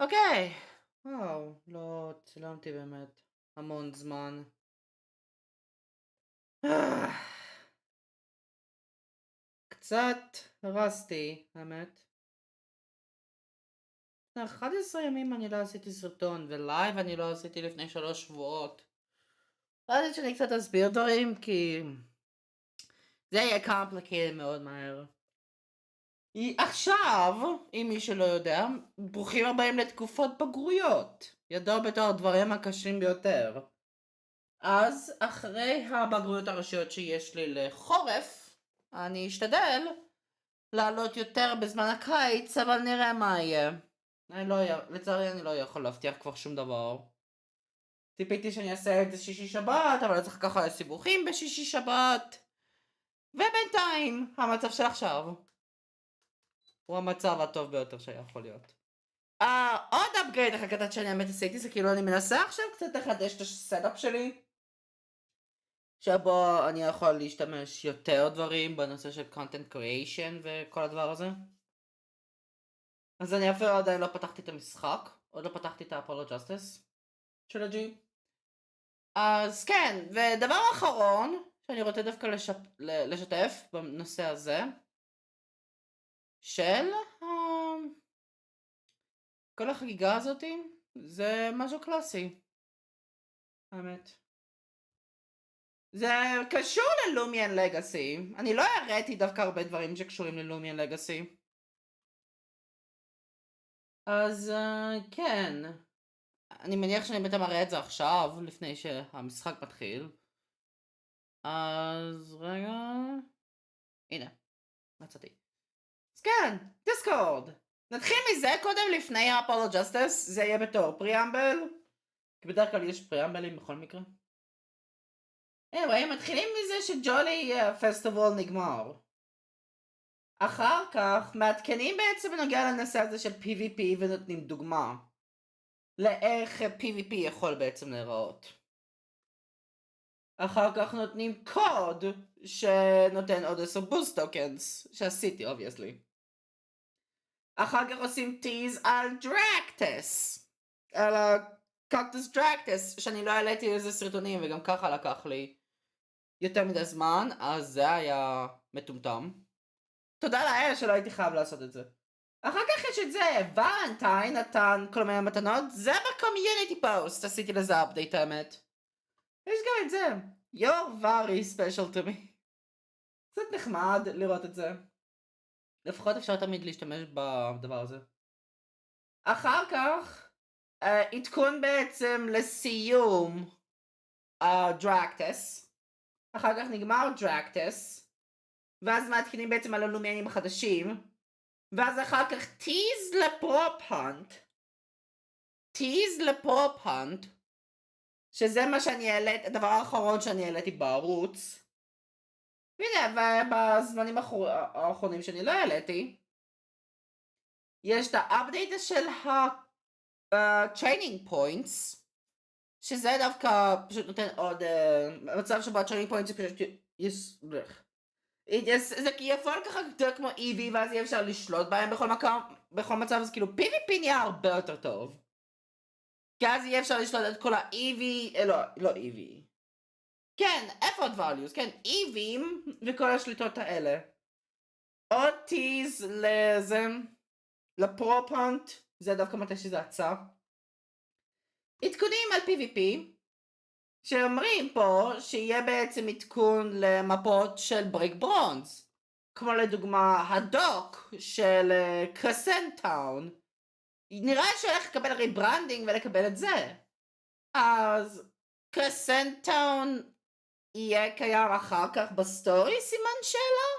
אוקיי. וואו, לא צילמתי באמת המון זמן. קצת הרסתי, האמת. לפני 11 ימים אני לא עשיתי סרטון, ולייב אני לא עשיתי לפני 3 שבועות. רציתי שאני קצת אסביר דברים, כי זה יהיה complicated מאוד מהר. עכשיו, אם מי שלא יודע, ברוכים הבאים לתקופות בגרויות. ידוע בתור הדברים הקשים ביותר. אז אחרי הבגרויות הראשיות שיש לי לחורף, אני אשתדל לעלות יותר בזמן הקיץ, אבל נראה מה יהיה. לצערי אני לא יכול להבטיח כבר שום דבר. ציפיתי שאני אעשה את זה שישי שבת, אבל אני צריך ככה סיבוכים בשישי שבת. ובינתיים, המצב של עכשיו הוא המצב הטוב ביותר שיכול להיות. עוד upgrade אחר קטן שאני האמת עשיתי, זה כאילו אני מנסה עכשיו קצת לחדש את הסטאפ שלי, שבו אני יכול להשתמש יותר דברים בנושא של content creation וכל הדבר הזה. אז אני אפילו עדיין לא פתחתי את המשחק, עוד לא פתחתי את ה-Apollo Justice Trilogy. אז כן, ודבר אחרון שאני רוצה דווקא לשתף בנושא הזה, של כל החגיגה הזאתי, זה משהו קלאסי, האמת. זה קשור ללומיאן לגאסי. אני לא הראיתי דווקא הרבה דברים שקשורים ללומיאן לגאסי. אז כן. אני מניח שאני בטח מראה את זה עכשיו, לפני שהמשחק מתחיל. אז רגע. הנה, מצאתי. אז כן, דיסקורד. נתחיל מזה קודם לפני האפולו ג'סטיס, זה יהיה בתור פריאמבל. כי בדרך כלל יש פריאמבלים בכל מקרה. מתחילים מזה שג'ולי פסטיבל נגמר. אחר כך מעדכנים בעצם בנוגע לנושא הזה של PvP ונותנים דוגמה לאיך PvP יכול בעצם להיראות. אחר כך נותנים קוד שנותן עוד 10 בוסט טוקנס, שעשיתי obviously. אחר כך עושים טיז על דרקטס, על הקקטוס דרקטס, שאני לא העליתי איזה סרטונים וגם ככה לקח לי יותר מדי זמן, אז זה היה מטומטם. תודה לאל שלא הייתי חייב לעשות את זה. אחר כך יש את זה, ולנטיין נתן כל מיני מתנות, זה בקומיוניטי פוסט, עשיתי לזה אפדייט האמת. יש גם את זה, you're very special to me. קצת נחמד לראות את זה. לפחות אפשר תמיד להשתמש בדבר הזה. אחר כך, עדכון בעצם לסיום דרקטס. אחר כך נגמר דרקטס. ואז מעדכנים בעצם על הלומיאנים החדשים. ואז אחר כך טיז לפרופ-הנט. טיז לפרופ-הנט. שזה מה שאני העליתי, הדבר האחרון שאני העליתי בערוץ. והנה, בזמנים האחרונים שאני לא העליתי, יש את האפדייט של ה-training points, שזה דווקא פשוט נותן עוד מצב שבו ה-training points זה פשוט זה יפעל ככה יותר כמו EV, ואז יהיה אפשר לשלוט בהם בכל מצב, אז כאילו PvP נהיה הרבה יותר טוב. כי אז יהיה אפשר לשלוט את כל ה-EV, לא EV. כן, effort values, כן, EVים וכל השליטות האלה. עוד טיז לזה, לפרופ-הנט, זה דווקא מתי שזה עצה. עדכונים על PvP, שאומרים פה שיהיה בעצם עדכון למפות של ברייק ברונז. כמו לדוגמה הדוק של קרסנט טאון. נראה שהולך לקבל ריברנדינג ולקבל את זה. אז קרסנט טאון יהיה קיים אחר כך בסטורי, סימן שאלה?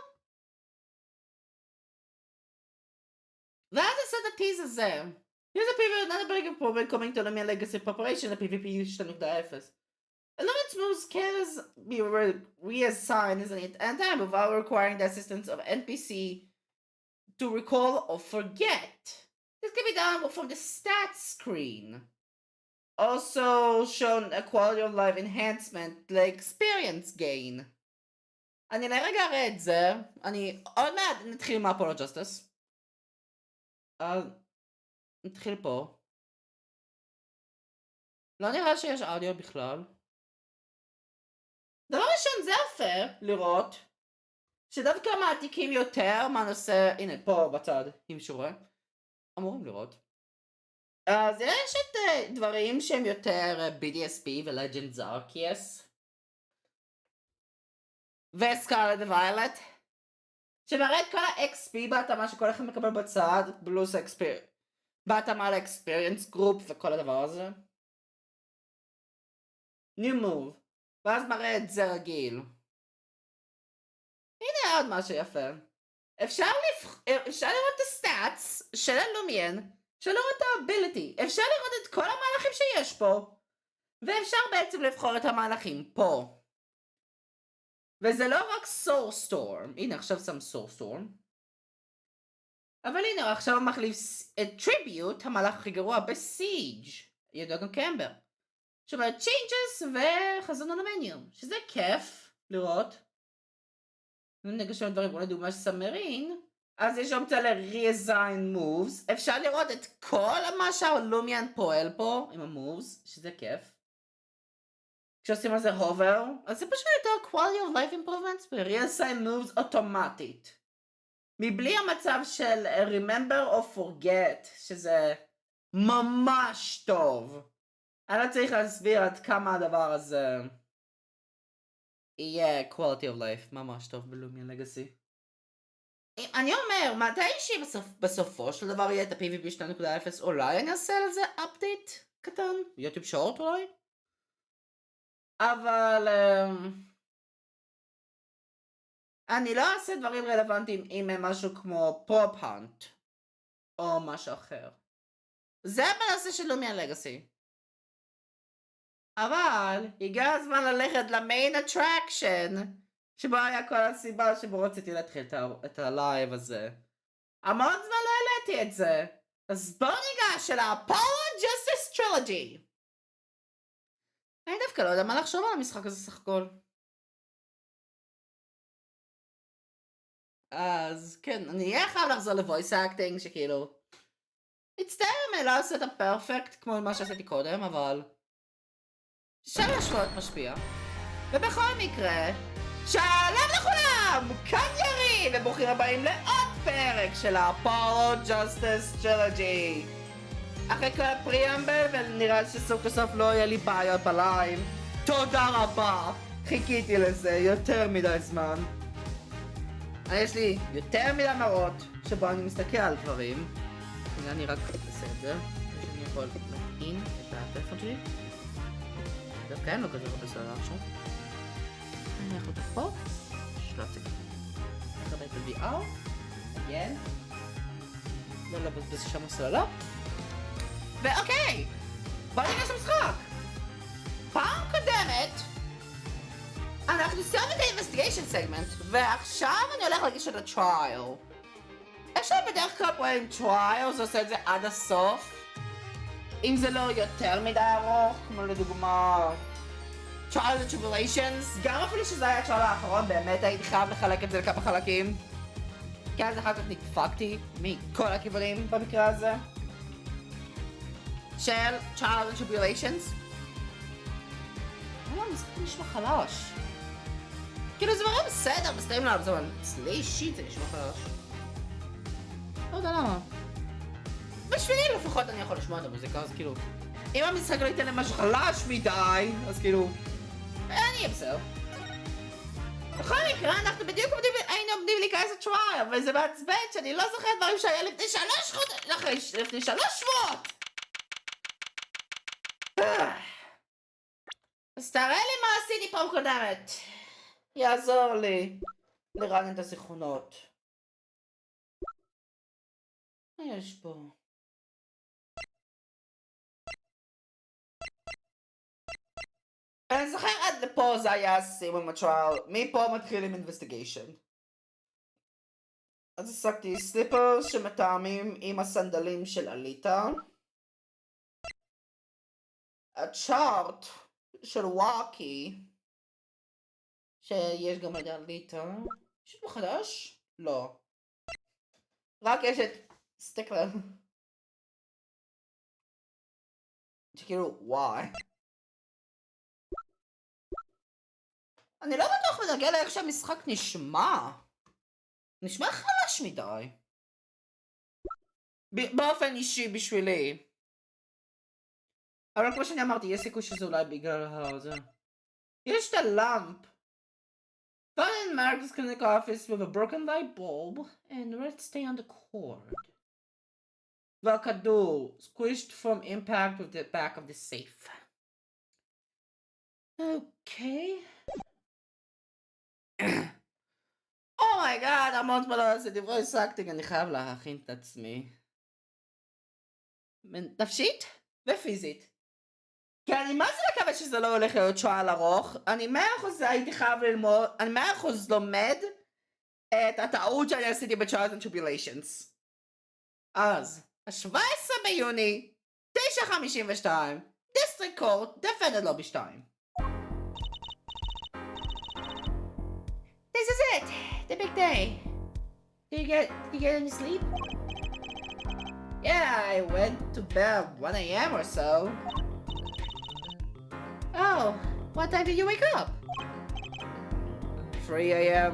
ואז עושה את הטיז הזה. Here's a preview of another breaking point coming to Lumion Legacy Preparation, the PvP 2.0. Elements moves can be reassigned, isn't it? And time without requiring the assistance of NPC to recall or forget. This can be done from the stats screen. Also shown a quality of life enhancement, like experience gain. אני לרגע אראה את זה, אני עוד מעט נתחיל עם האפולו ג'סטיס. נתחיל פה. לא נראה שיש אודיו בכלל. דבר ראשון, זה יפה לראות שדווקא מעתיקים יותר מהנושא, הנה פה בצד, אם שורה, אמורים לראות. אז יש את דברים שהם יותר BDSP ולג'נד זארקיאס וסקארלט וויולט, שמראה את כל ה-XP בהתאמה שכל אחד מקבל בצד, בלוס בהתאמה ל-Experience Group וכל הדבר הזה. New Move, ואז מראה את זה רגיל. הנה עוד משהו יפה. אפשר לראות את הסטאטס של הלומיין, אפשר לראות את ה-ability, אפשר לראות את כל המהלכים שיש פה, ואפשר בעצם לבחור את המהלכים פה. וזה לא רק Soul Storm, הנה עכשיו שם Soul Storm, אבל הנה עכשיו הוא מחליף את Tribute, המהלך הכי גרוע ב-Siege, ידוע גם קמבר. שאומרת Changes וחזון על המניום, שזה כיף לראות. נגיד שם דברים, בואו לדוגמה שסמרין, אז יש אופציה ל-Reassign Moves, אפשר לראות את כל מה שהלומיין פועל פה עם ה-Moves, שזה כיף. כשעושים על זה hover, אז זה פשוט יותר quality of life improvements ו-Reassign Moves אוטומטית. מבלי המצב של Remember or Forget, שזה ממש טוב. אני לא צריך להסביר עד כמה הדבר הזה יהיה quality of life ממש טוב בלומיין לגאסי. אני אומר, מתי שבסופו של דבר יהיה את ה-PvP 2.0, אולי אני אעשה לזה update קטן, יוטיוב שורט אולי? אבל אני לא אעשה דברים רלוונטיים אם הם משהו כמו פופ-האנט או משהו אחר. זה בנושא של לומיין לגאסי. אבל הגיע הזמן ללכת למיין אטרקשן, שבו היה כל הסיבה שבו רציתי להתחיל את הלייב הזה. המון זמן לא העליתי את זה, אז בואו ניגש אל ה-Apollo Justice Trilogy. אני דווקא לא יודע מה לחשוב על המשחק הזה סך הכל. אז כן, אני אהיה חייב לחזור לוויס אקטינג שכאילו מצטער אם לא עושה את הפרפקט כמו מה שעשיתי קודם, אבל שלוש שבועות משפיע. ובכל מקרה, שלום לכולם! כאן ירין, וברוכים הבאים לעוד פרק של ה-Apollo Justice Trilogy. אחרי כל הפריאמבל, ונראה שסוף בסוף לא יהיה לי בעיות בלייב. תודה רבה! חיכיתי לזה יותר מדי זמן. יש לי יותר מדי מראות שבו אני מסתכל על דברים. אני רק אעשה את זה. אני יכול להטעין את הטלפון שלי. דווקא אין לו כזה הרבה סלע עכשיו. אני יכול אותה פה. שלותי. נקבל את ה-VR. again. לא לבזבז שם הסלע. ואוקיי! בוא ניגש למשחק! פעם קודמת אנחנו סיימנו את ה-investigation segment, ועכשיו אני הולך להגיש את ה-trial. איך שבדרך כלל פועל עם trial, זה עושה את זה עד הסוף. אם זה לא יותר מדי ארוך, כמו לדוגמה trial and tribulations, גם אפילו שזה היה הטריאל האחרון, באמת הייתי חייב לחלק את זה לכמה חלקים. כי אז אחר כך נדפקתי מכל הכיוונים במקרה הזה. של trial and tribulations. לא, המשחק נשמע חלש. כאילו זה מראה בסדר, מסתרים עליו, אבל אצלי אישית זה נשמע חלש. לא יודע למה. בשבילי לפחות אני יכול לשמוע את המוזיקה, אז כאילו אם המשחק לא ייתן למשהו חלש מדי, אז כאילו אני אהיה בסדר. בכל מקרה, אנחנו בדיוק היינו עומדים להיכנס לטריאל, וזה מעצבן שאני לא זוכרת דברים שהיה לפני 3 שבועות! אז תראה לי מה עשיתי פעם קודמת. יעזור לי לרענן את הזיכרונות. מה יש פה? אני זוכר עד לפה זה היה הסיום עם הטריאל. מפה מתחיל עם investigation. אז עסקתי סליפרס שמתאמים עם הסנדלים של אליטה. הצ'ארט של וואקי שיש גם על אליטה. יש פה חדש? לא. רק יש את סטיקלר שכאילו וואי אני לא בטוח בנוגע לאיך שהמשחק נשמע. נשמע חלש מדי. באופן אישי בשבילי. אבל כמו שאני אמרתי, יש סיכוי שזה אולי בגלל זה. יש את הלאמפ. Fun and Mark's clinic office with a broken light bulb and red stain on the cord. והכדור, squished from impact with the back of the safe. Okay. אומייגאד, המון זמן לא עשיתי voice acting, אני חייב להכין את עצמי. נפשית ופיזית. כי אני מה זה מקווה שזה לא הולך להיות שואל ארוך. אני 100% הייתי חייב ללמוד, אני 100% לומד את הטעות שאני עשיתי ב-Trials and Tribulations. אז, ה-17 ביוני, 9:52, דיסטריקט קורט, דפנד לובי 2. This is it, the big day. Did you get any sleep? Yeah, I went to bed 1 a.m. or so. Oh, what time did you wake up? 3 a.m.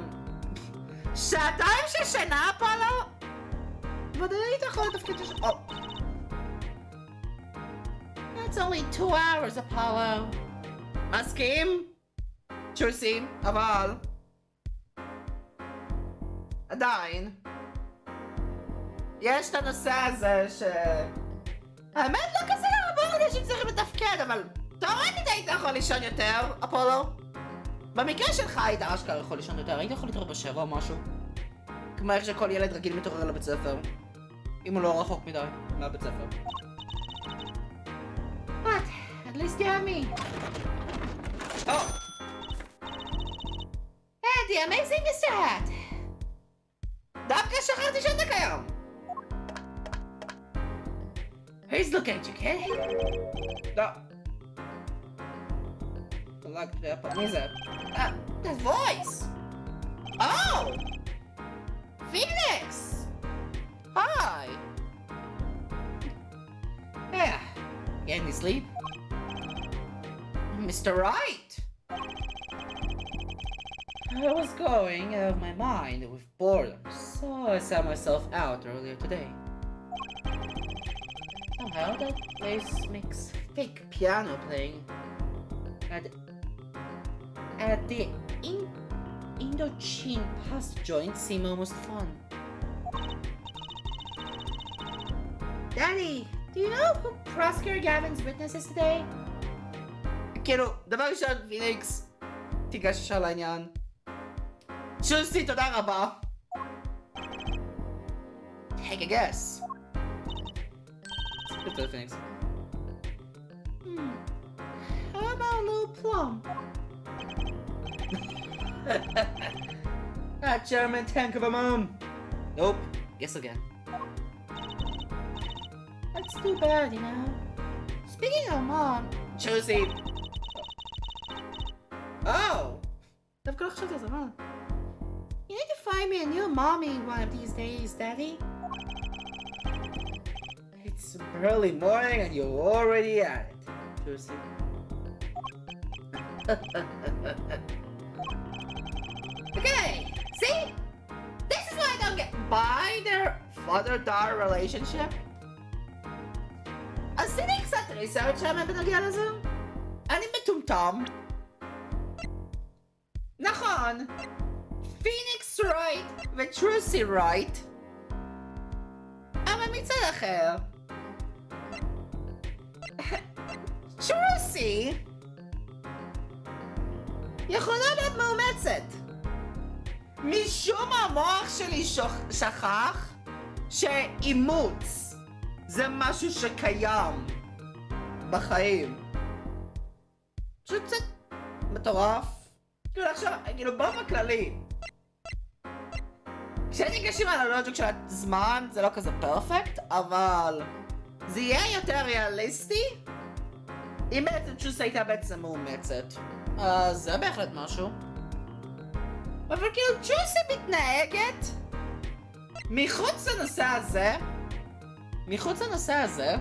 שעתיים של שינה, אפולו? ודאי היית יכול לתפקיד של... That's only 2 hours, Apollo. מסכים? צ'וסי, אבל... עדיין. יש את הנושא הזה ש... האמת לא כזה הרבה אנשים צריכים לתפקד, אבל... תאורטית היית יכול לישון יותר, אפולו. במקרה שלך היית אשכרה יכול לישון יותר, היית יכול להתעורר ב7 או משהו. כמו איך שכל ילד רגיל מתעורר לבית ספר. אם הוא לא רחוק מדי, מהבית ספר. But, at least you have me. Oh! Hey, the amazing Mr. Hat! דווקא שכחתי שאתה קיים! Here's looking at you, kid. לא. Like that, what is that? That voice! Oh! Phoenix! Hi! Yeah, getting any sleep? Mr. Right! I was going out of my mind with boredom, so I sat myself out earlier today. Somehow that place makes fake piano playing at the Indochine past joint seem almost fun. Daddy, do you know who Prosecutor Gavin's witness is today? כאילו, דבר ראשון, פיניקס, תיגש ישר לעניין. צ'וסי, תודה רבה. Take a guess. Good to Phoenix. How about a little plum? That German tank of a mom. Nope. Guess again. That's too bad, you know. Speaking of mom, Josie. Oh. דווקא לא חשבתי על זה, מה? You need to find me a new mommy one of these days, Daddy. It's early morning and you're already at it, Josie. Okay, see? This is why I don't get by their father-daughter relationship. עשיתי קצת ריסרצ' שם בנוגע לזה. אני מטומטם. נכון, פיניקס רייט וטרוסי רייט. אבל מצד אחר, טרוסי יכולה להיות מאומצת. משום המוח שלי שכח שאימוץ זה משהו שקיים בחיים. פשוט קצת מטורף. כאילו עכשיו, כאילו באופן כללי, כשניגשים על הלוג'יק של הזמן זה לא כזה פרפקט, אבל זה יהיה יותר ריאליסטי אם בעצם צ'וס הייתה בעצם מאומצת. אז זה בהחלט משהו. אבל כאילו צ'וסי מתנהגת מחוץ לנושא הזה,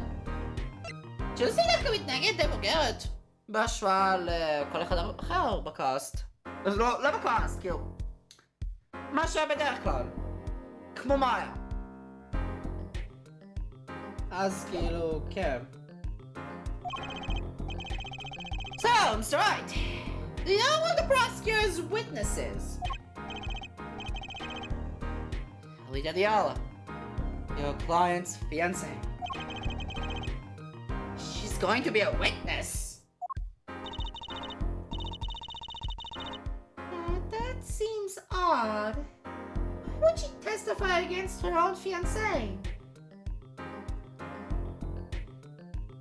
צ'וסי דווקא מתנהגת די בוגרת בהשוואה לכל אחד אחר בקאסט. אז לא בכעס, כאילו. מה שהיה בדרך כלל. כמו מאיה. אז כאילו, כן. So, Mr. Wright, do you know what the prosecutor's witnesses? Alita Diala, your client's fiancé. She's going to be a witness. That seems odd. Why would she testify against her own fiancé?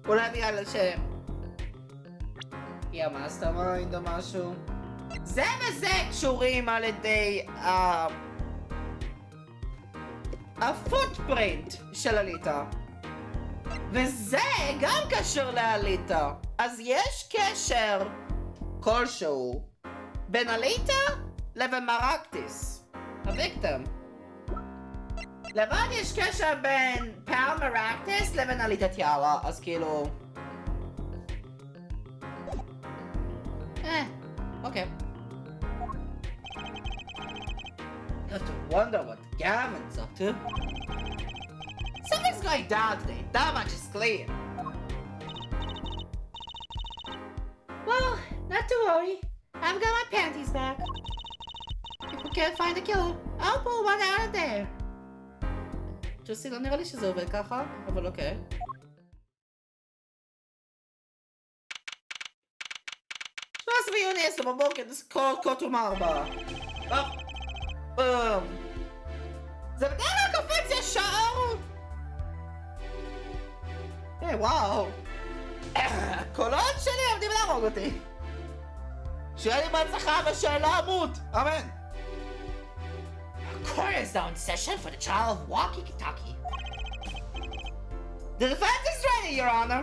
אולי בגלל היא המאסטרמיינד או משהו. זה וזה קשורים על ידי הפוטפרינט של אליטה. וזה גם קשור לאליטה. אז יש קשר כלשהו בין אליטה לבין מרקטיס, הוויקטום. לבד יש קשר בין פאל מרקטיס לבין אליטה טיאלה, אז כאילו... okay. You have to wonder what Gavin's up to. Something's going down today, that much is clear. Well, not to worry. I've got my panties back. If we can't find the killer, I'll pull one out of there. ג'וסי, לא נראה לי שזה עובד ככה, אבל אוקיי. 17 ביוני 10 בבוקר, קוטום 4. בום. זה בדרך קופץ ישר! היי, וואו. הקולות שלי עומדים להרוג אותי. שיהיה לי בהצלחה בשאלה עמוד. אמן. Cornerstone session for the trial of Walkie-Talkie. The defense is ready, Your Honor.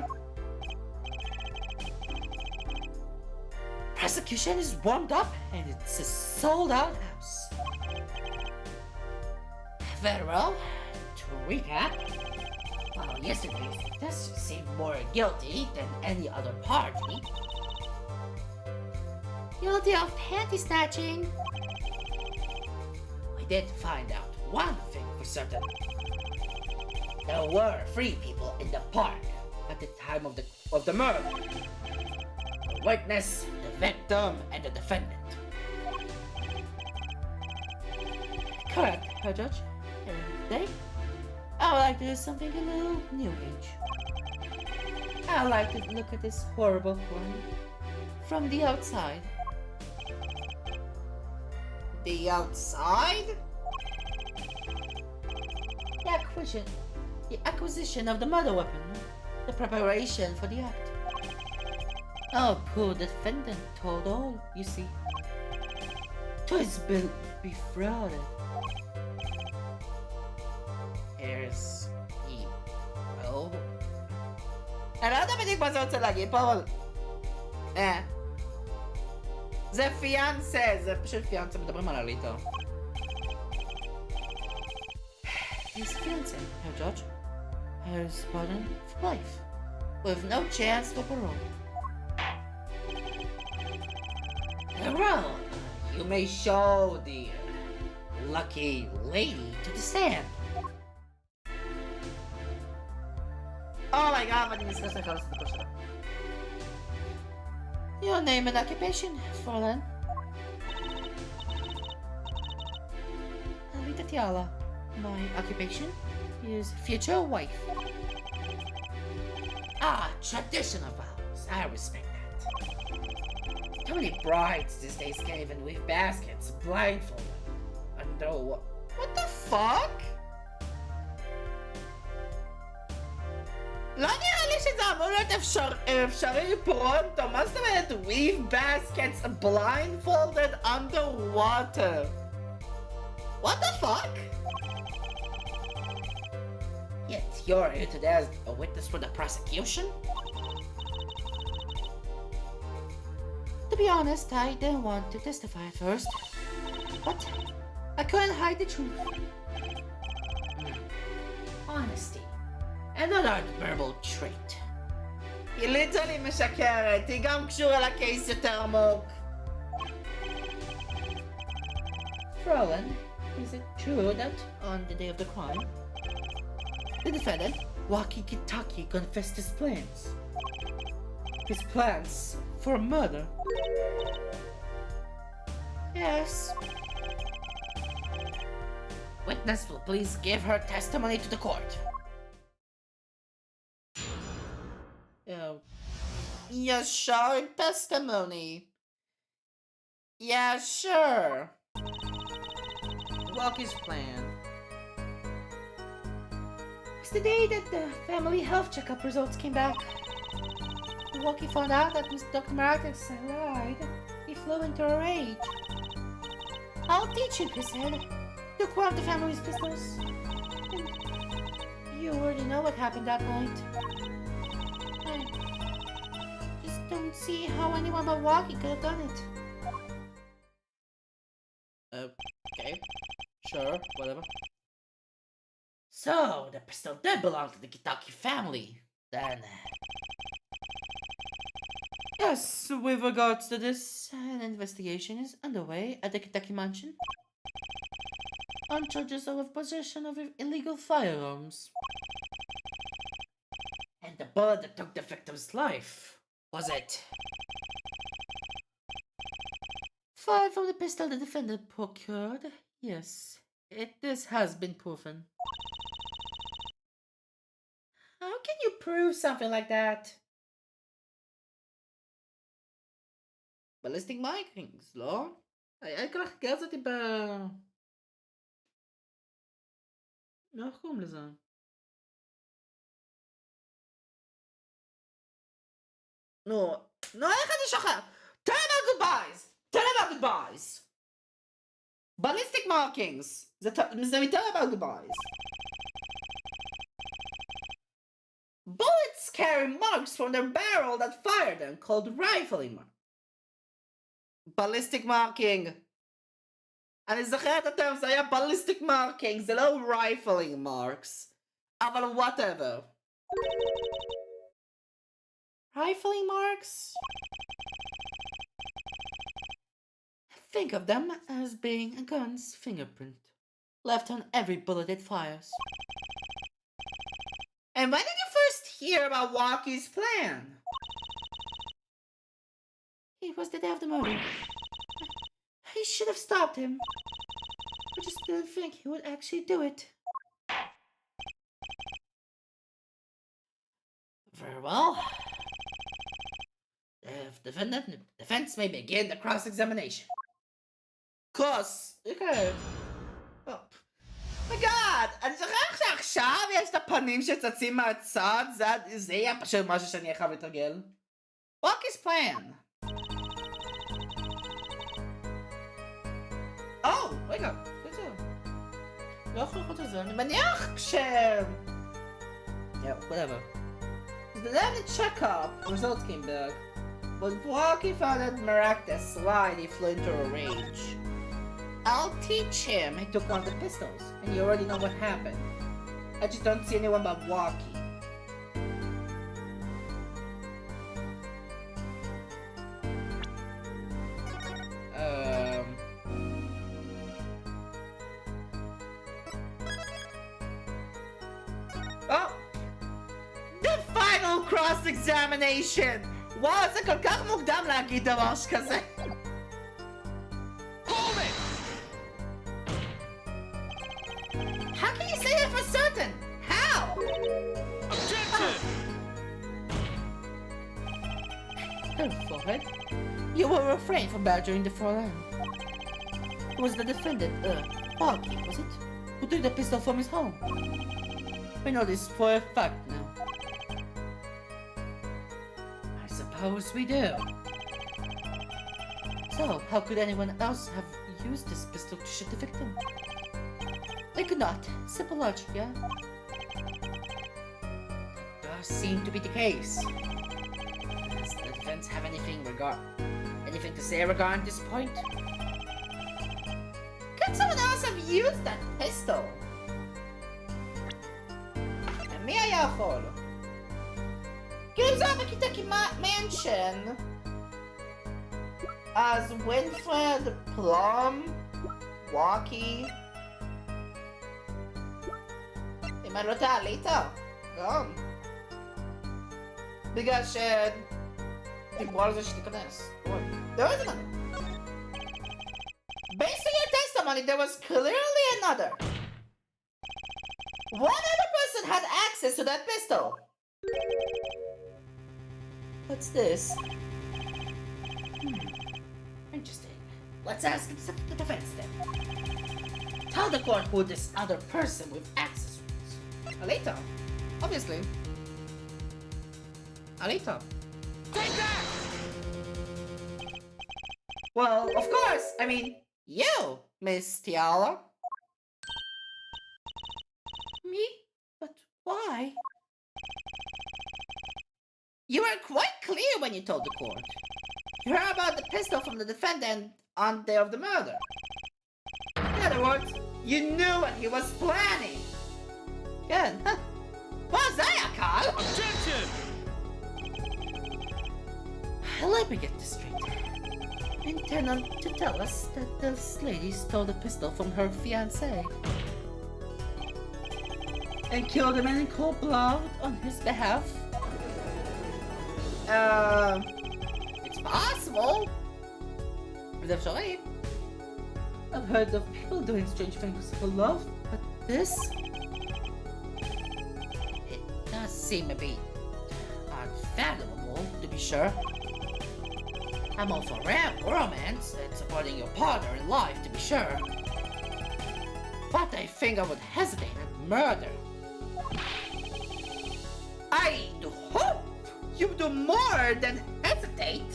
Prosecution is warmed up and it's a sold-out house. Very well. To recap, while yesterday's contestant seemed more guilty than any other party, guilty of panty snatching. We did find out one thing for certain. There were 3 people in the park at the time of the murder. The witness, the victim, and the defendant. Correct, Herr Judge. And today, I would like to do something a little new age. I would like to look at this horrible crime from the outside. The outside? The acquisition of the murder weapon. The preparation for the act. Our poor defendant told all, you see. To his defrauded. Here's he. Oh. אני לא יודע בדיוק מה זה רוצה להגיד פה, אבל... זה פיאנסה, זה פשוט פיאנסה, מדברים על אליטה. His fiancé, Herr Judge, has pardoned for life, with no chance for parole. Well, you may show the lucky lady to the stand. Oh my god, אני מזכר לך לעשות את הכל שלה. Your name and occupation, Fräulein? Alita Tiala. My occupation is future wife. Traditional vows. I respect that. Too many brides these days can't even weave baskets blindfolded. Under what the fuck? לא נראה לי שזה אמור להיות אפשרי פרונטו. מה זאת אומרת? Weave baskets blindfolded underwater. What the fuck? Yet you're here today as a witness for the prosecution? To be honest, I didn't want to testify at first. But I couldn't hide the truth. Honesty. Another admirable trait. היא ליטרלי משקרת, היא גם קשורה לקייס יותר עמוק. Frowen, is it true that on the day of the crime, the defendant, Walkie-Talkie, confessed his plans? His plans for murder? Yes. Witness will please give her testimony to the court. Yeah, sure, testimony. Yeah, sure. Walkie's plan was the day that the family health checkup results came back. When Walkie found out that Dr. Maractus had lied, he flew into a rage. I'll teach him, he said. Took one of the family's pistols. And you already know what happened that night. I just don't see how anyone but Walkie could have done it. Okay. Sure, whatever. So, the pistol did belong to the Kitaki family, then. Yes, with regards to this, an investigation is underway at the Kitaki mansion on charges of possession of illegal firearms. And the bullet that took the victim's life, was it? Fired from the pistol the defendant procured? Yes, this has been proven. How can you prove something like that? Ballistic markings, לא? היה כל החקירה הזאת איך קוראים לזה? נו, איך אני שוכר? Tell them our goodbyes! Tell them our goodbyes! Ballistic markings! זה מתell them our goodbyes. Bullets carry marks from their barrel that fired them, called rifling marks. Ballistic marking. אני זוכר את הטרם, זה היה ballistic marking, זה לא rifling marks. אבל whatever. Rifling marks? Think of them as being a gun's fingerprint, left on every bullet it fires. And when did you first hear about Walkie's plan? It was the day of the murder. I should have stopped him. I just didn't think he would actually do it. Very well. The defense may begin the cross-examination. Course. Okay. Oh. My God! אני זוכר שעכשיו יש את הפנים שצצים מהצד, זה יהיה פשוט משהו שאני יכול לתרגל. Walkie's plan. רגע, איזה? לא יכול לחוץ על זה, אני מניח whatever. The lab checkup results came back. When Walkie found that Maractus lied, he flew into a rage. I'll teach him. He took one of the pistols, and you already know what happened. I just don't see anyone but Walkie. The final cross-examination! וואו, זה כל כך מוקדם להגיד דבר שכזה. Hold it! How can you say that for certain? How? Objection! Forehead, you will refrain from badgering the foreland. It was the defendant, Walkie, was it? Who took the pistol from his home? We know this for a fact now. I suppose we do. So, how could anyone else have used this pistol to shoot the victim? They could not. Simple logic, yeah? That does seem to be the case. Does the defense have anything to say regarding this point? Could someone else have used that pistol? מי היה יכול? כאילו זה היה בקיטקי mansion. As Winfred Plum ווקי. אם אני לא טועה, עלית? גם. בגלל ש... דיברו על זה שתיכנס. There was another. Based on your testimony, there was clearly another. One other person had access to that pistol. What's this? Interesting. Let's ask the defense then. Tell the court who this other person with access was. Alita. Obviously. Alita. Take that! Well, of course. I mean, you, Miss Tiala. Me? But why? You were quite clear when you told the court. You heard about the pistol from the defendant on the day of the murder. In other words, you knew what he was planning. Good. Huh. What's that, Carl? Objection! Let me get this straight. Intend to tell us that this lady stole the pistol from her fiancé and killed him in cold blood on his behalf? It's possible. זה אפשרי. I've heard of people doing strange things for love, but this? It does seem a bit unfathomable, to be sure. I'm all for romance and supporting your partner in life, to be sure. But I think I would hesitate at murder. I hope you do more than hesitate.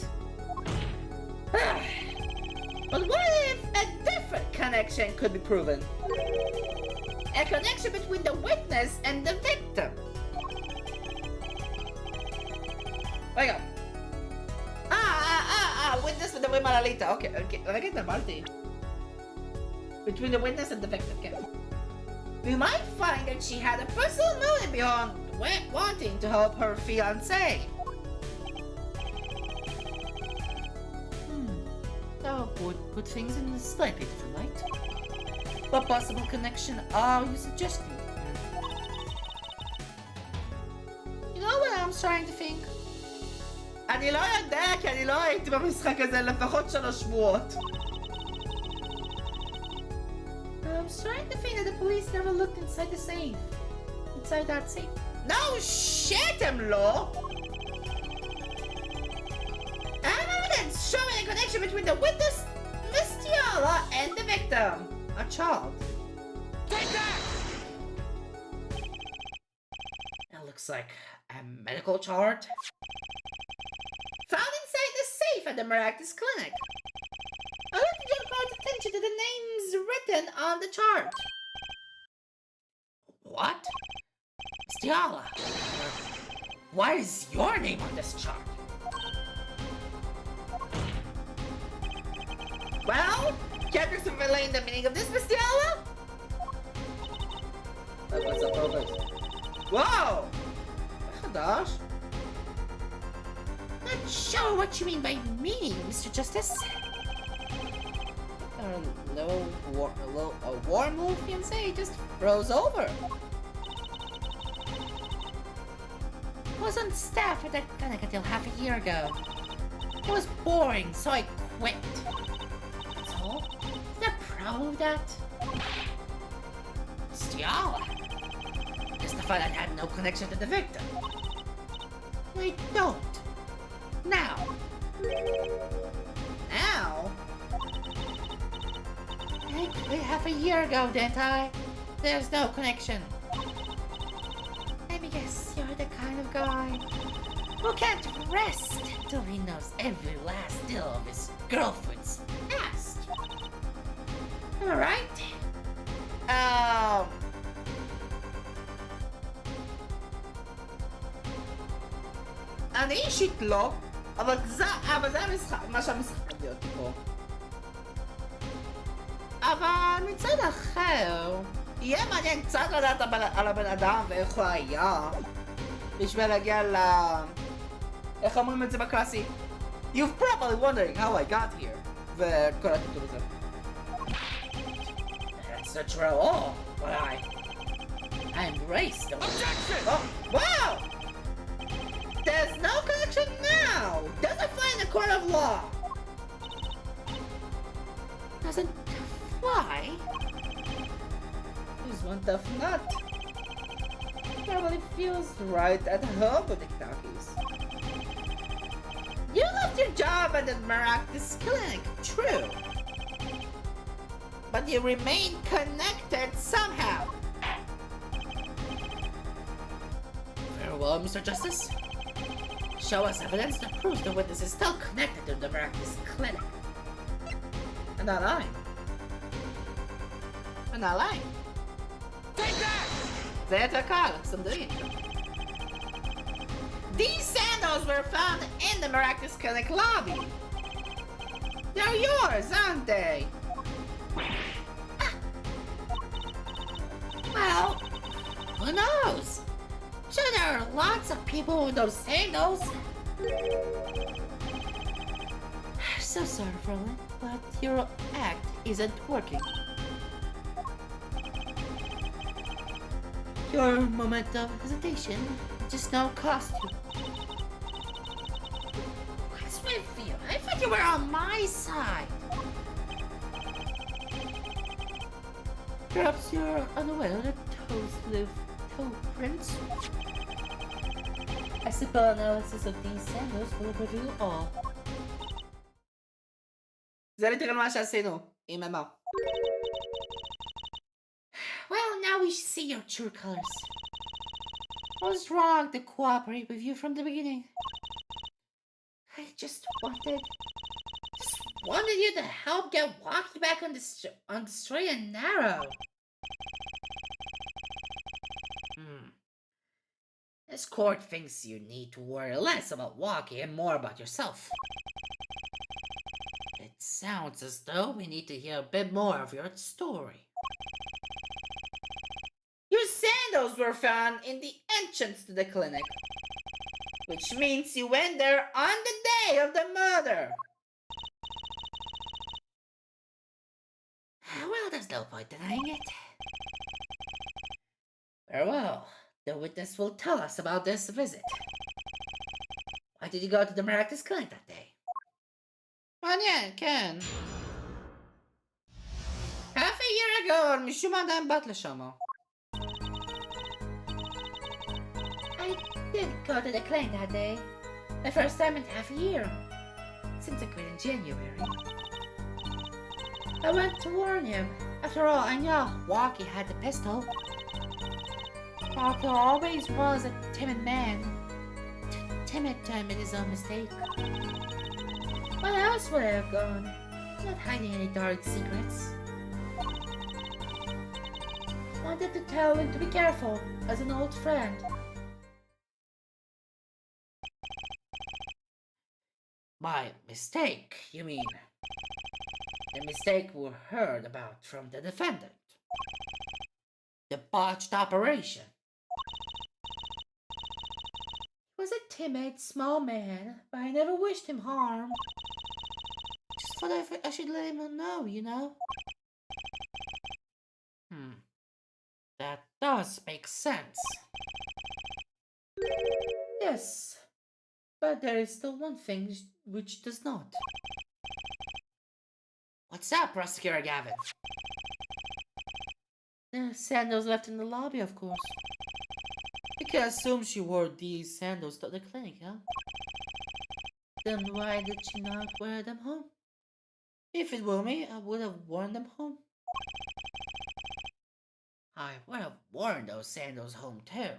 But what if a different connection could be proven? A connection between the witness and the victim. רגע. witness מדברים על אליטה, אוקיי, רגע התבלתי. Between the witness and the victim, okay. We might find that she had a personal motive beyond wanting to help her fiancé. That would put things in a slightly different light. What possible connection are you suggesting? You know what I'm trying to think? אני לא יודע, כי אני לא הייתי במשחק הזה לפחות 3 שבועות. I'm trying to think that the police never looked inside the safe. Inside that safe. No shit, הם לא! Evidence showing a connection between the witness, Miss Tiala, and the victim, a child. Take that! That looks like a medical chart. Found inside the safe at the Miraculous Clinic. I'd like to draw your attention to the names written on the chart. What? Stiala, why is your name on this chart? Well, can't you explain the meaning of this, Miss Stiala? What's up, Robert? Whoa! חדש? Not sure what you mean by meaning, Mr. Justice. A warm little fiancé just froze over. I was on staff at that clinic until half a year ago. It was boring, so I quit. That's all? Is there a problem with that? Stiala. Justified I had no connection to the victim. I don't. Now. I quit half a year ago, didn't I? There's no connection. Let me guess, you're the kind of guy who can't rest until he knows every last detail of his girlfriend's past. Alright. אני אישית לא, אבל זה המשחק, מה שהמשחק מביא אותי פה. אבל מצד אחר, יהיה מעניין קצת לדעת על הבן אדם ואיך הוא היה, בשביל להגיע איך אומרים את זה בקלאסי? You've probably wondering how I got here. וכל הטיטול הזה. not true at all, but I embrace the... Objection! Oh, wow! There's no connection now! Doesn't fly in the court of law! Doesn't fly? Who's one tough nut? Probably feels right at home with the Kentuckies. You left your job at the Maractus Clinic, true. But you remain connected somehow. Very well, Mr. Justice. Show us evidence that proves the witness is still connected to the Maractus Clinic. I'm not lying. I'm not lying. Take that! زي تكالك صدقين. These sandals were found in the Maractus Clinic lobby. They're yours, aren't they? Well, who knows? Sure, there are lots of people with those sandals. So sorry, Frolan, but your act isn't working. Your moment of hesitation just now cost you. What's with you? I thought you were on my side. Perhaps you're unaware that toes leave toe prints. A simple analysis of these sandals will reveal all. זה לטרל מה שעשינו, עם אמה. Well, now we see your true colors. I was wrong to cooperate with you from the beginning. I just wanted you to help get Walkie back on the straight and narrow. This court thinks you need to worry less about Walkie and more about yourself. It sounds as though we need to hear a bit more of your story. Your sandals were found in the entrance to the clinic, which means you went there on the day of the murder. Well, there's no point denying it. Very well, the witness will tell us about this visit. Why did you go to the Maractus Clinic that day? מעניין, כן. Half a year ago, משום מה עדיין באת לשם. I did go to the clinic that day. The first time in half a year. Since I quit in January. I went to warn him. After all, I knew Walkie had the pistol. Walkie always was a timid man. Timid to admit his own mistake. What else would I have gone? Not hiding any dark secrets. Wanted to tell him to be careful, as an old friend. By mistake, you mean? The mistake we heard about from the defendant. The botched operation. He was a timid, small man, but I never wished him harm. Just thought I should let him know, you know? That does make sense. Yes, but there is still one thing which does not. What's up, Prosecutor Gavin? The sandals left in the lobby, of course. You can assume she wore these sandals to the clinic, huh? Then why did she not wear them home? If it were me, I would have worn them home. I would have worn those sandals home too.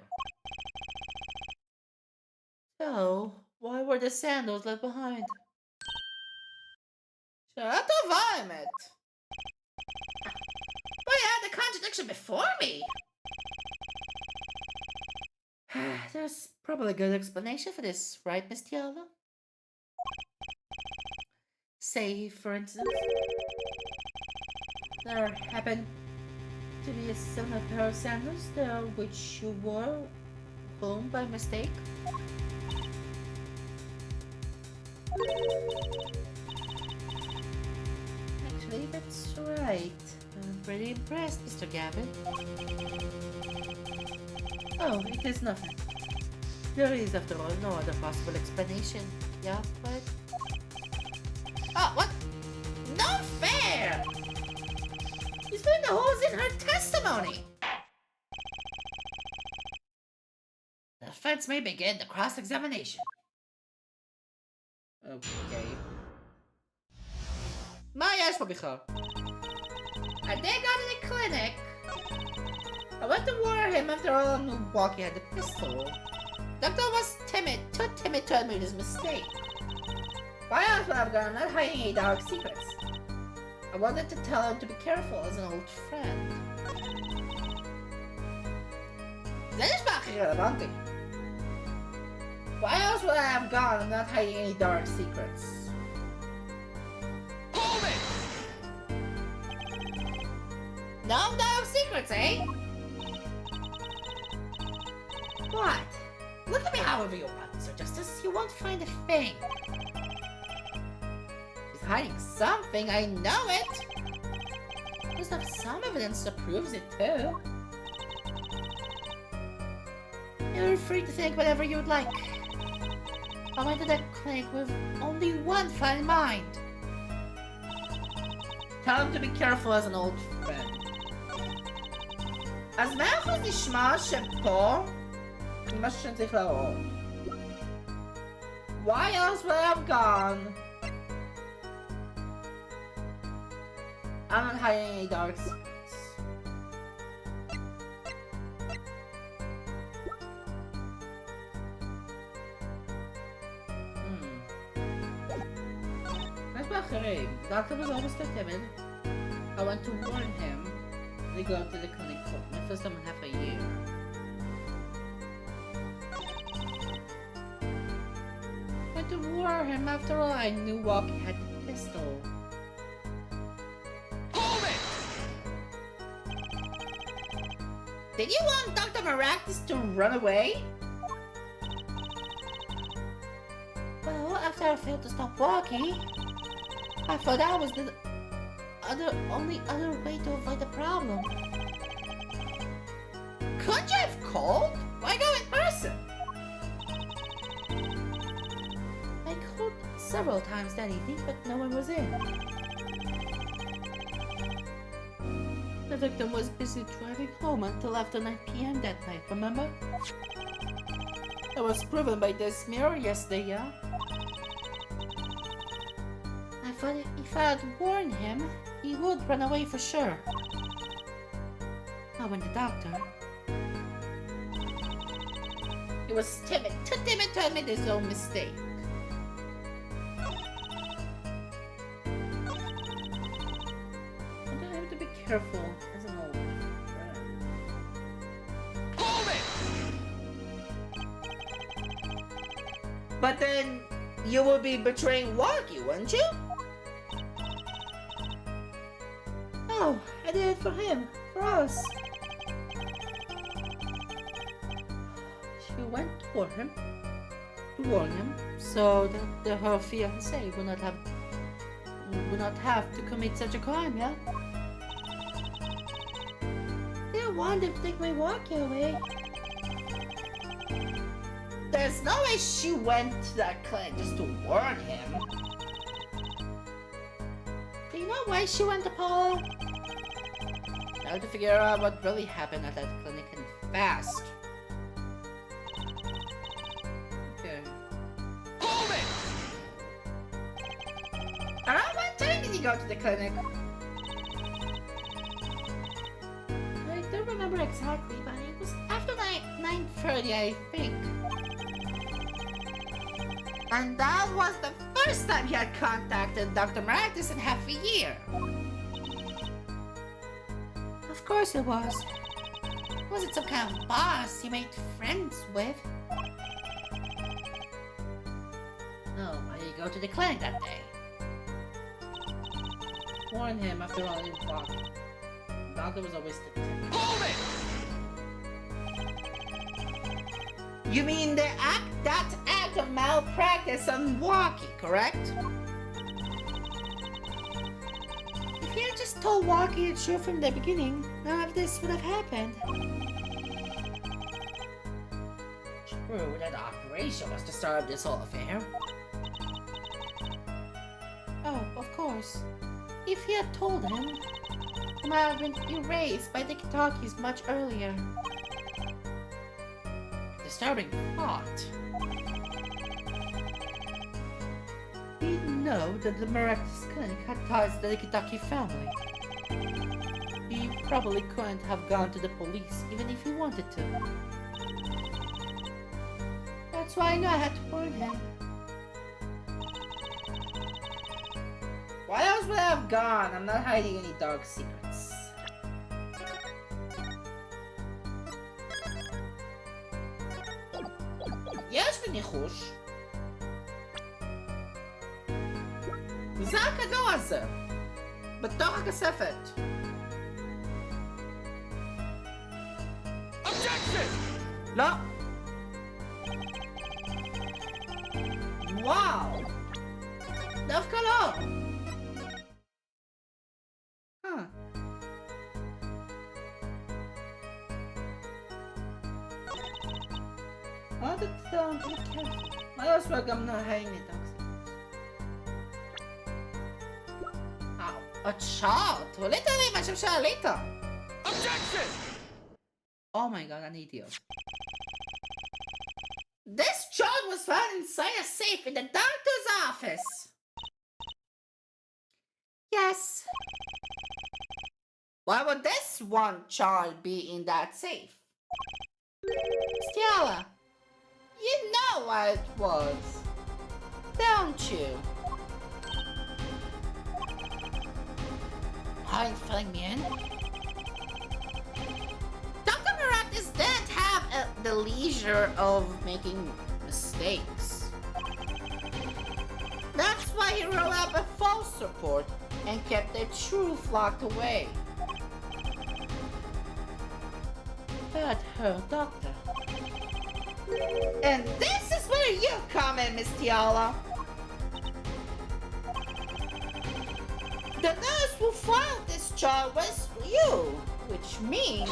So, why were the sandals left behind? שאלה טובה, האמת. But you had the contradiction before me. There's probably a good explanation for this, right, Miss Tiala? Say, for instance, there happened to be a similar pair of sandals there which you wore home by mistake. Actually, that's right. I'm pretty impressed, Mr. Gavin. Oh, it is nothing. There is, after all, no other possible explanation. Yeah, but... Oh, what? No fair! He's putting the holes in her testimony! The defense may begin the cross-examination. Okay. מה יש פה בכלל? I did go to the clinic. I went to warn him after all I knew Walkie had the pistol. Doctor was too timid to admit his mistake. Why else would I have gone not hiding any dark secrets? I wanted to tell him to be careful as an old friend. זה נשמע הכי רלוונטי. Why else would I have gone not hiding any dark secrets? Hold it! No dark secrets, eh? What? Look at me however you want, Mr. Justice. You won't find a thing. He's hiding something, I know it. Must have some evidence that proves it too. You're free to think whatever you'd like. I went to that clinic with only one thought in mind. Tell him to be careful as an old friend. אז מה יכול נשמע שפה מה שצריך להראות? Why else would I have gone? I'm not hiding any dark secrets. That's באחרים. Doctor was almost too timid. I went to warn him. They go to the clinic for my first time in half a year. Went to warn him after all I knew Walkie had the pistol. Hold it! Did you want Dr. Maractus to run away? Well, after I failed to stop Walkie, I thought that was the only other way to avoid the problem. Could you have called? Why go in person? I called several times that evening, but no one was in. The victim was busy driving home until after 9 p.m. that night, remember? That was proven by this mirror yesterday, yeah? I thought if I had warned him, he would run away for sure. Now when the doctor... He was timid, too timid to admit his own mistake. I'm gonna have to be careful as an old friend. Hold it! But then you would be betraying Walkie, wouldn't you? Oh, I did it for him, for us. She went to warn him, so that her fiancé would not have to commit such a crime, yeah? Didn't want him to take my Walkie away. There's no way she went to that clinic just to warn him. Do you know why she went to Paul? Now to figure out what really happened at that clinic and fast. Okay. Hold it! Around what time did he go to the clinic? I don't remember exactly, but it was after 9:30, I think. And that was the first time he had contacted Dr. Maractus in half a year. Of course it was. Was it some kind of boss he made friends with? Oh, why did he go to the clinic that day? Warn him after all his walk. Doctor was always the timid. Hold it! You mean that act of malpractice on Walkie, correct? If he had just told Walkie the truth from the beginning, none of this would have happened. True, that operation was the start of this whole affair. Oh, of course. If he had told him, it might have been erased by the Kitakis much earlier. Disturbing thought. We know that the Miraculous Clinic had ties to the Kitaki family. He probably couldn't have gone to the police even if he wanted to. That's why I know I had to warn him. Why else would I have gone? I'm not hiding any dark secrets. יש לי ניחוש. זה הכדור הזה. בתוך הכספת. Objection! לא. וואו. דווקא לא. I also am not hanging it. A child? Literally, my later. Objection! Oh my god, an idiot. This child was found inside a safe in the doctor's office. Yes. Why would this one child be in that safe? Stella, you know what it was, don't you? Are you filling me in? Dr. Miraculous didn't have the leisure of making mistakes. That's why he wrote up a false report and kept the truth locked away. But her doctor. And this is where you come in, Miss Tiala. The nurse who found this child was you, which means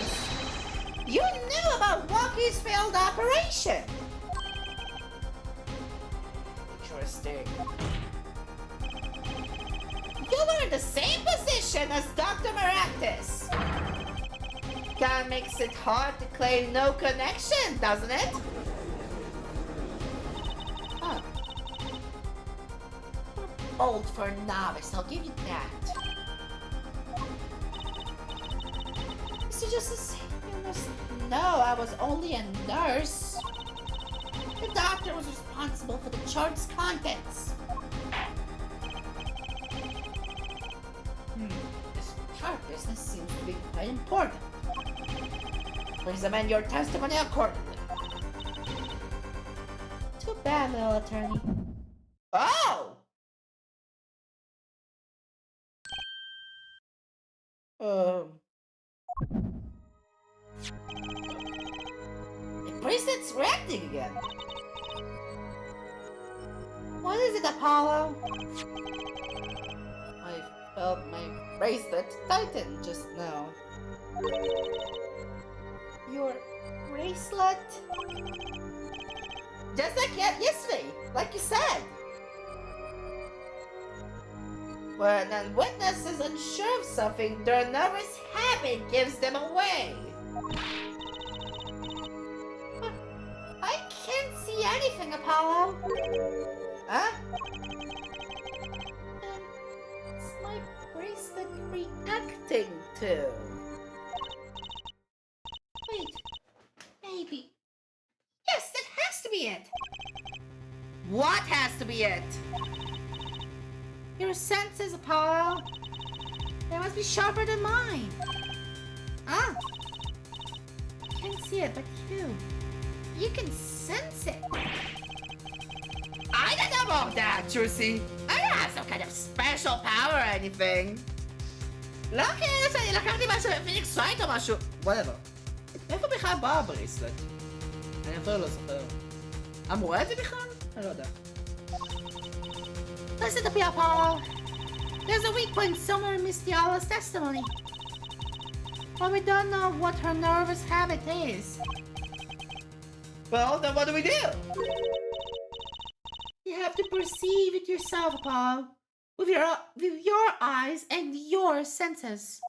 you knew about Walkie's failed operation. Interesting. You were in the same position as Dr. Miraculous. Kinda makes it hard to claim no connection, doesn't it? Huh. Old for a novice, I'll give you that. Mr. Justice, you must know I was only a nurse. The doctor was responsible for the chart's contents. This chart business seems to be quite important. Please amend your testimony accordingly. Too bad, little attorney. Oh! The bracelet's reacting again. What is it, Apollo? I felt my bracelet tighten just now. Your bracelet? Just like yesterday, like you said. When a witness is unsure of something, their nervous habit gives them away. But I can't see anything, Apollo. Huh? And what's my bracelet reacting to? Wait, maybe. Yes, that has to be it. What has to be it? Your senses, Apollo. They must be sharper than mine. Ah. I can't see it, but you can sense it. I don't know about that, Trucy. I don't have some kind of special power or anything. לא כאילו שאני לקחתי משהו בפיניקס סייט או משהו. whatever. איפה בכלל בא הבריסלט? אני אפילו לא זוכר. אמורה את זה בכלל? אני לא יודע. Listen to me, Apollo. There's a weak point somewhere in Miss Diala's testimony. But we don't know what her nervous habit is. Well, then what do we do? You have to perceive it yourself, Paul. With your eyes and your senses.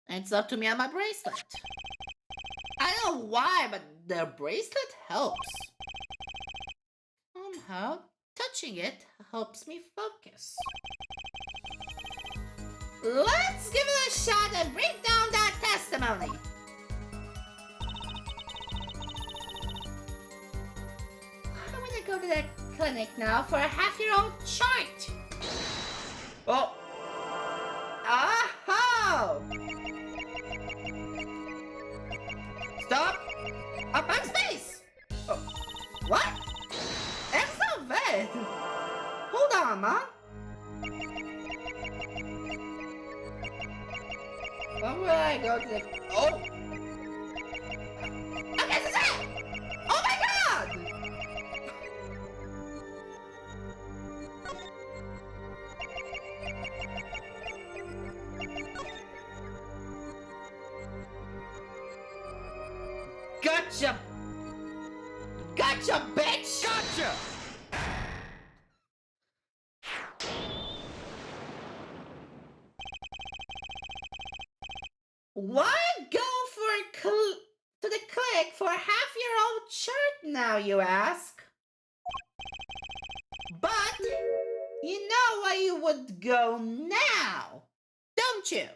It's up to me on my bracelet. I don't know why, but the bracelet helps. Somehow, touching it helps me focus. Let's give it a shot and break down that testimony. I'm gonna go to the clinic now for a half-year-old chart. Oh. Oh! Stop! Up backspace! Oh. What? Excellent vet! Hold on, Mom. Where will I go to the... Oh! Okay, this is it! Oh my god! Gotcha! Gotcha, bitch! Gotcha! Why go to the clinic for a half-year-old shirt now, you ask? But you know why you would go now, don't you?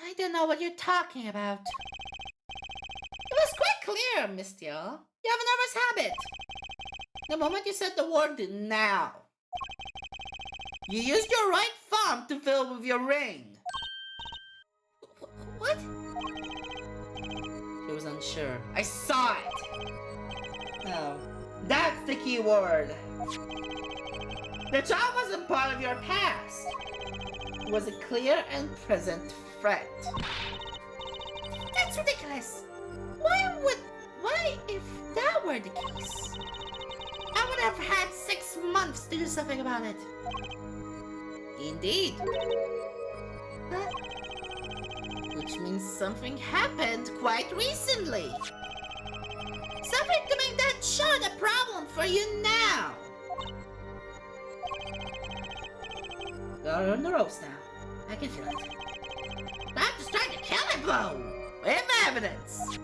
I don't know what you're talking about. It was quite clear, Miss Teal. You have a nervous habit. The moment you said the word now, you used your right thumb to fill with your ring. What? She was unsure. I saw it. No, that's the key word. The child wasn't part of your past. It was a clear and present threat. That's ridiculous. Why, if that were the case, I would have had 6 months to do something about it. Indeed. Which means something happened quite recently. Something to make that short a problem for you now. You're on the ropes now. I can feel it. Time to strike a killer blow. With evidence.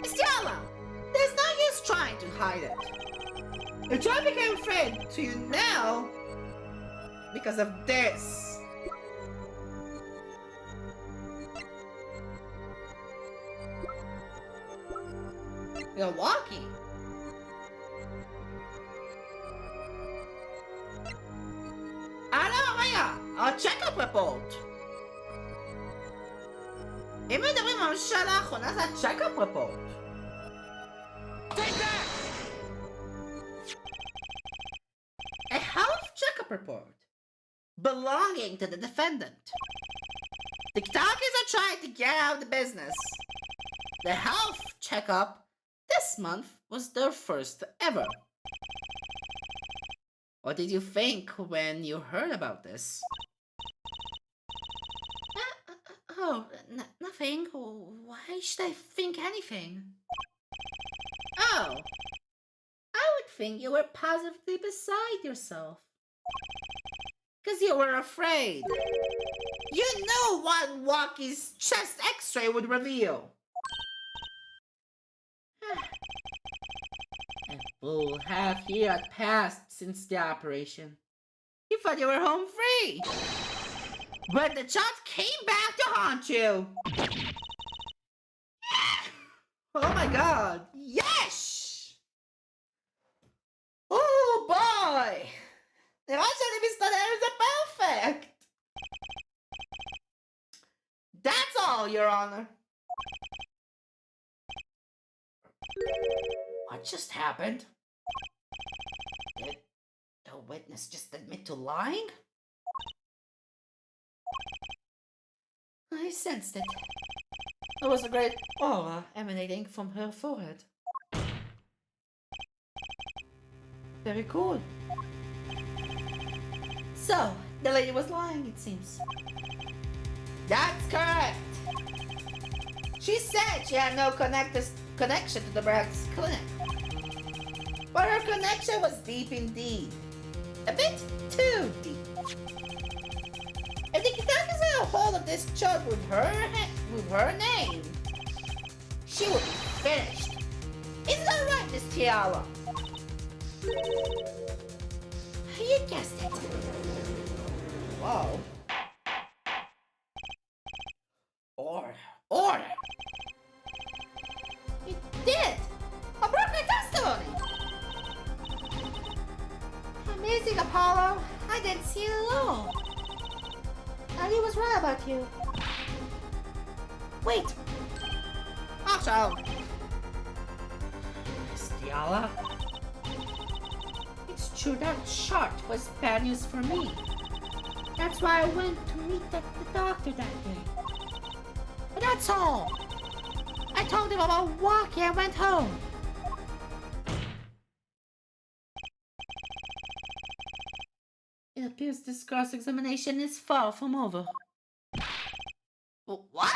Miss Diala, there's no use trying to hide it. The child became a friend to you now because of this. You're walking. A check-up report. אם מדברים על השאלה האחרונה זה ה-check-up report. Take that! A health check-up report belonging to the defendant. The talkies are trying to get out of the business. The health check-up this month was their first ever. What did you think when you heard about this? Nothing. Why should I think anything? Oh, I would think you were positively beside yourself. Because you were afraid. You knew what Walkie's chest x-ray would reveal. A full half year had passed since the operation. You thought you were home free. But the child came back to haunt you. Oh my god. Yes! Oh boy! נראה שאני מסתדר עם זה perfect. That's all, Your Honor. What just happened? Did the witness just admit to lying? I sensed it. There was a great aura emanating from her forehead. Very cool. So, the lady was lying, it seems. That's correct. She said she had no connection to the Brax clinic. But her connection was deep indeed. A bit too deep. If the Kitakas had a hold of this chunk with her name, she would be finished. Is that right, Miss Tiara? You guessed it. Whoa. Order. It did. I broke my testimony. Amazing, Apollo. I didn't see it at all. Ali was right about you. Wait. Marshall. Stiala? It's true that chart was bad news for me. That's why I went to meet the doctor that day. But that's all. I told him about walking and went home. It appears this cross-examination is far from over. What?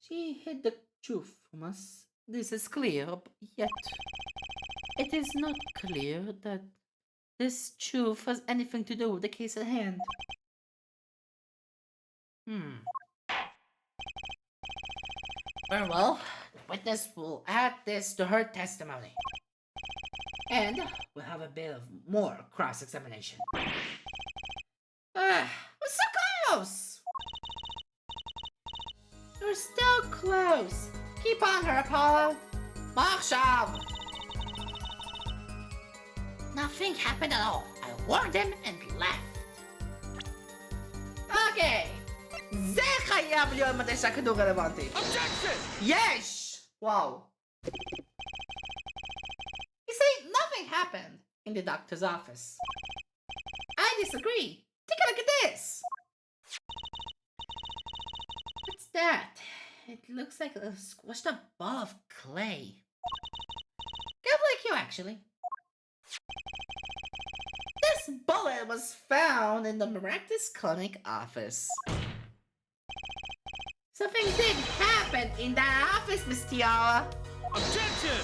She hid the truth from us. This is clear, yet it is not clear that this truth has anything to do with the case at hand. Very well, the witness will add this to her testimony. And we'll have a bit of more cross-examination. We're so close! You're still close. Keep on her, Apollo. Marshall! Nothing happened at all. I warned him and left. Okay. זה חייב להיות מתי שהכדור רלוונטי. Objection! יש! וואו. You say nothing happened in the doctor's office. I disagree. Take a look at this. What's that? It looks like a squished up ball of clay. Kind of like you, actually. This bullet was found in the Miraculous Clinic office. Something did happen in that office, Miss Tiara. Objection!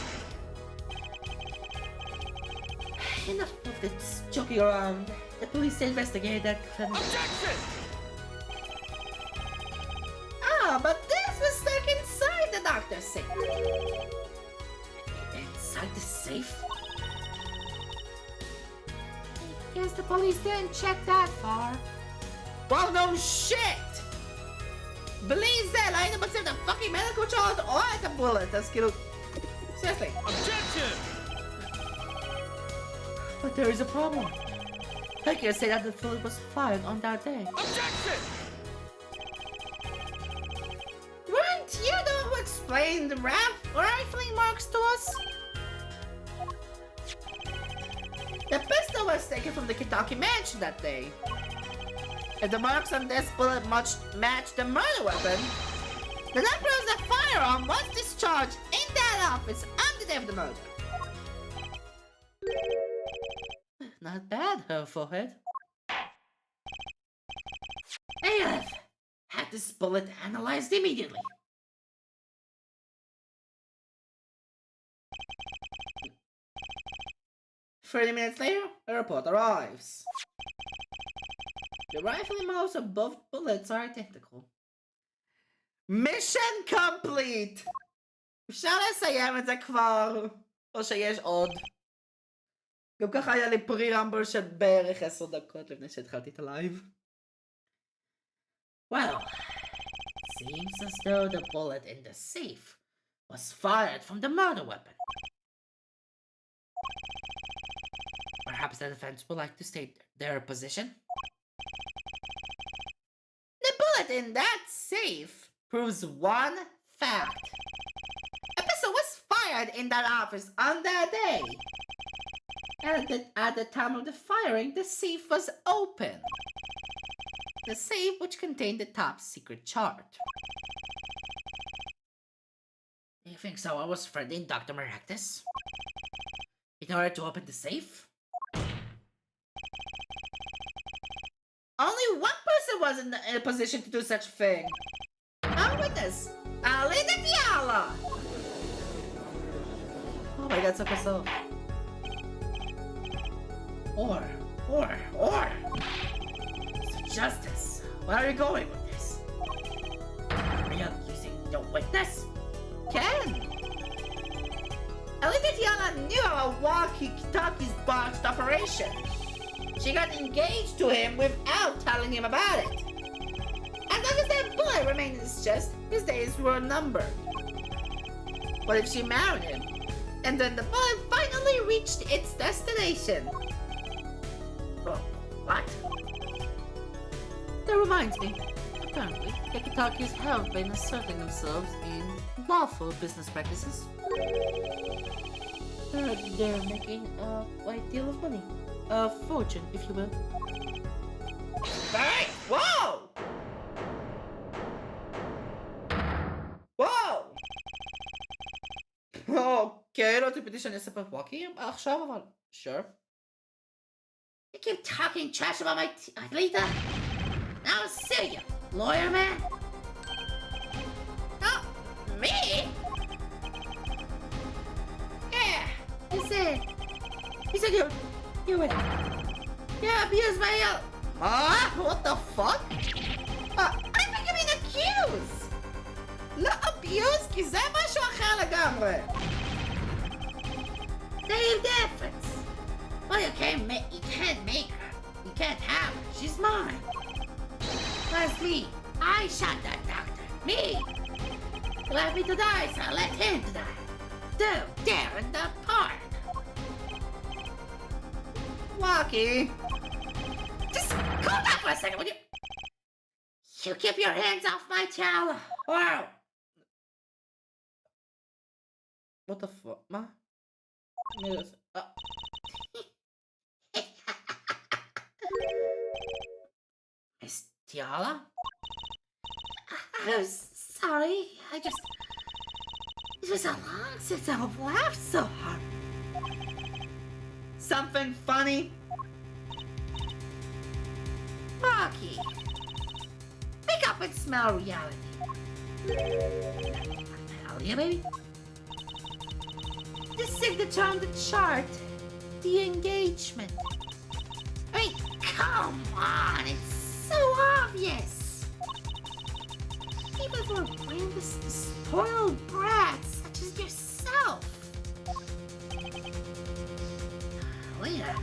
Enough of this joking around. The police investigated that clinic. Objection! Ah, but this was stuck inside the doctor's safe. Inside the safe? I guess the police didn't check that far. Well, no shit! Believe that I ain't about the fucking medical charge or the bullet. That's killed. Seriously. Objection! But there is a problem. I can't say that the bullet was fired on that day. Objection! Weren't you the one who explained the rifling marks to us? The pistol was taken from the Kentucky mansion that day. If the marks on this bullet matched the murder weapon, then that proves the firearm was discharged in that office on the day of the murder. Not bad, her forehead. AF, had this bullet analyzed immediately. 30 minutes later, a report arrives. The rifling marks of both bullets are identical. Mission complete! אפשר לסיים את זה כבר, או שיש עוד. גם ככה היה לי פרי-רמבל של בערך 10 דקות לפני שהתחלתי את הלייב. Well, it seems as though the bullet in the safe was fired from the murder weapon. Perhaps the defense would like to state their position? The bullet in that safe proves one fact. A pistol was fired in that office on that day. And at the time of the firing, the safe was open. The safe which contained the top secret chart. Do you think so? I was threatening Dr. Maractus? In order to open the safe? Only one person was in a position to do such a thing. Our witness, Alina Fiala! Oh my god, so close off. Or. Justice, where are you going with this? Are you using the witness? Ken! Alina Fiala knew about walkie-talkie's botched operation. She got engaged to him without telling him about it. As long as that bullet remained in his chest, his days were numbered. What if she married him? And then the bullet finally reached its destination? Oh, what? That reminds me. Apparently, walkie-talkies have been asserting themselves in lawful business practices. They're making a great deal of money. A fortune, if you will. Hey! Whoa! וואו! אוקיי, לא ציפיתי שאני אספר וואקי עכשיו, אבל... sure. You keep talking trash about my Atleta? Now I'll sue you, lawyer man. Oh, me? Yeah, you said you would... Yeah, abuse my... what the fuck? I'm being accused! לא abuse, כי זה משהו אחר לגמרי. Same difference. Well, you can't make her. You can't have her. She's mine. That's me. I shot that doctor. Me. You left me to die, so let him to die. Dude, there in the park. Walkie. Just calm down for a second, would you? You keep your hands off my child. Wow. What the fuck, ma? Miss Tiala? I'm sorry. It was so long since I've laughed so hard. Something funny? Rocky. Wake up and smell reality. Hell yeah, baby. The signature on the chart. The engagement. I mean, come on. It's so obvious. People who are brainless, spoiled brats such as yourself. Leah.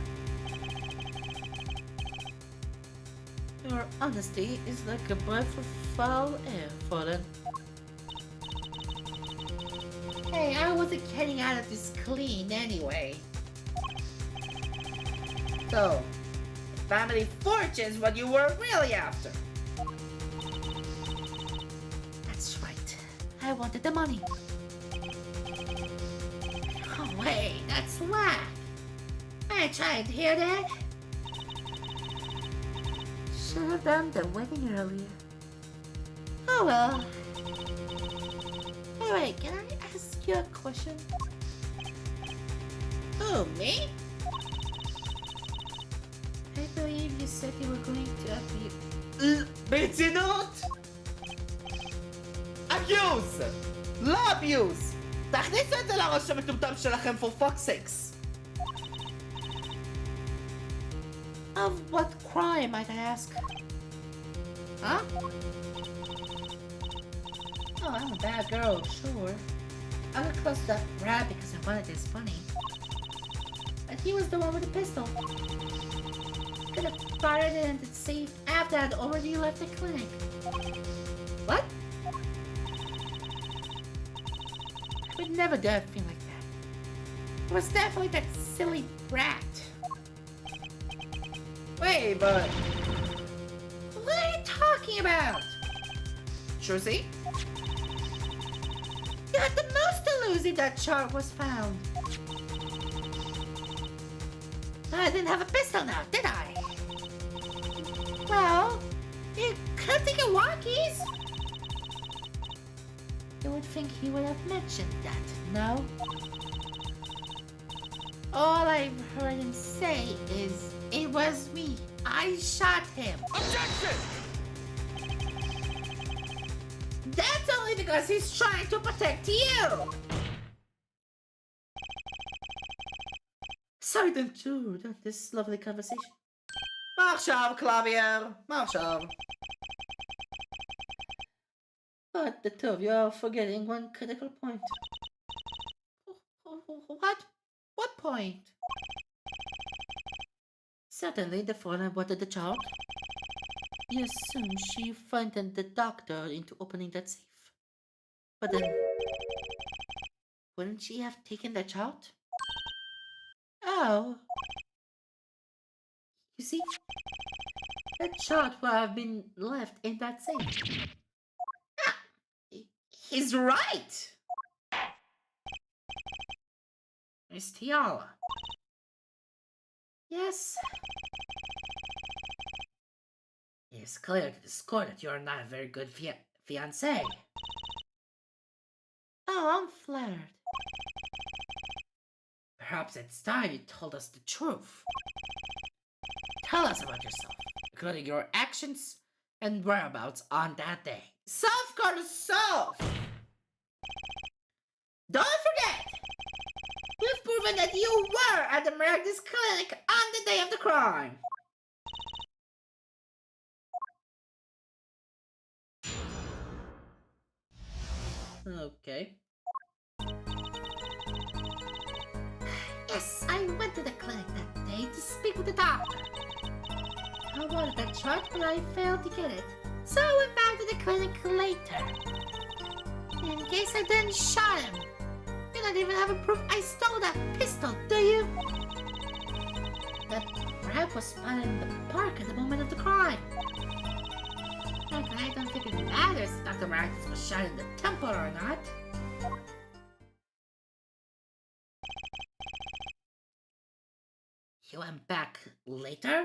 Your honesty is like a breath of foul air, Fallen. Hey, I wasn't getting out of this clean anyway. So, family fortune's what you were really after. That's right. I wanted the money. Oh wait, that's whack. I tried to hear that. Should have done the wedding earlier. Oh well. Anyway, can I ask you a question? Oh, me? I believe you said you were going to abuse... ברצינות? abuse! לא abuse! תכניסו את זה לראש המטומטם שלכם for fuck's sakes. Of what crime, might I ask? Huh? Oh, I'm a bad girl, sure. I got close to that rat because I wanted this funny. But he was the one with the pistol. Could have fired it into the safe after I'd already left the clinic. What? I would never do anything like that. It was definitely that silly brat. Wait, but... what are you talking about? Trucy? You had the most to lose if that chart was found. I didn't have a pistol now, did I? Well, you couldn't take your walkies. You would think he would have mentioned that, no? All I've heard him say is, "It was me. I shot him." Objection! That's only because he's trying to protect you. Sorry to intrude on this lovely conversation. מה עכשיו, קלאבייר? מה עכשיו? But the two of you are forgetting one critical point. What point? Certainly the foreigner wanted the child. You assume she frightened the doctor into opening that safe. But then, wouldn't she have taken the child? Oh. You see, that child would have been left in that safe. Ah, he's right! Miss Tiala. Yes. It's clear to the score that you're not a very good fiancé. Oh, I'm flattered. Perhaps it's time you told us the truth. Tell us about yourself, including your actions and whereabouts on that day. Self got a self! Don't forget! We've proven that you were at the Meragdis clinic on the day of the crime. Okay. Yes, I went to the clinic that day to speak with the doctor. I wanted that chart, but I failed to get it. So I went back to the clinic later. In case I didn't shot him. You don't even have a proof I stole that pistol, do you? That rap was spotted in the park at the moment of the crime. Frankly, I don't think it matters if Dr. Maracus was shot in the temple or not. You went back later?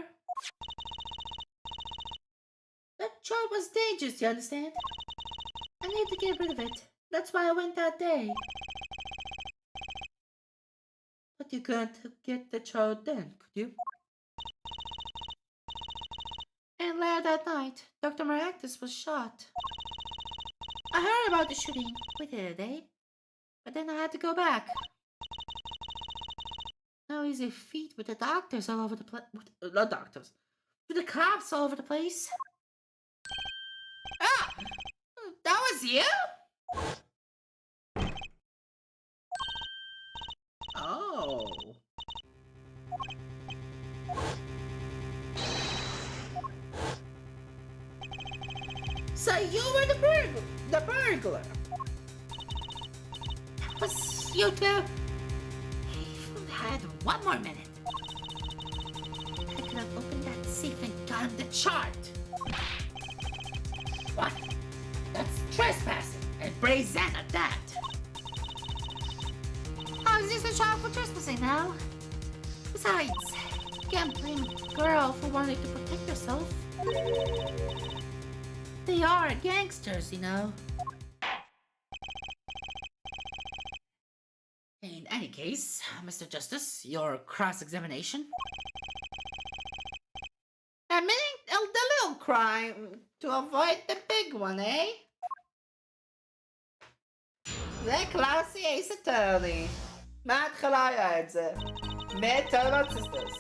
That chart was dangerous, you understand? I need to get rid of it. That's why I went that day. But you couldn't get the child then, could you? And later that night, Dr. Maractus was shot. I heard about the shooting within a day, but then I had to go back. No easy feat with the doctors all over the place. With the cops all over the place. Ah! That was you? Oh. So you were the burglar. That was you two. I had one more minute. I could have opened that safe and gotten the chart. What? That's trespassing, and brazen at that. How is this a child for trespassing now? Besides, you can't blame a girl for wanting to protect herself. They are gangsters, you know. In any case, Mr. Justice, your cross-examination. Admitting the little crime to avoid the big one, eh? זה קלאסי אייס אטרני. מההתחלה היה את זה. מ-Turtle Sisters.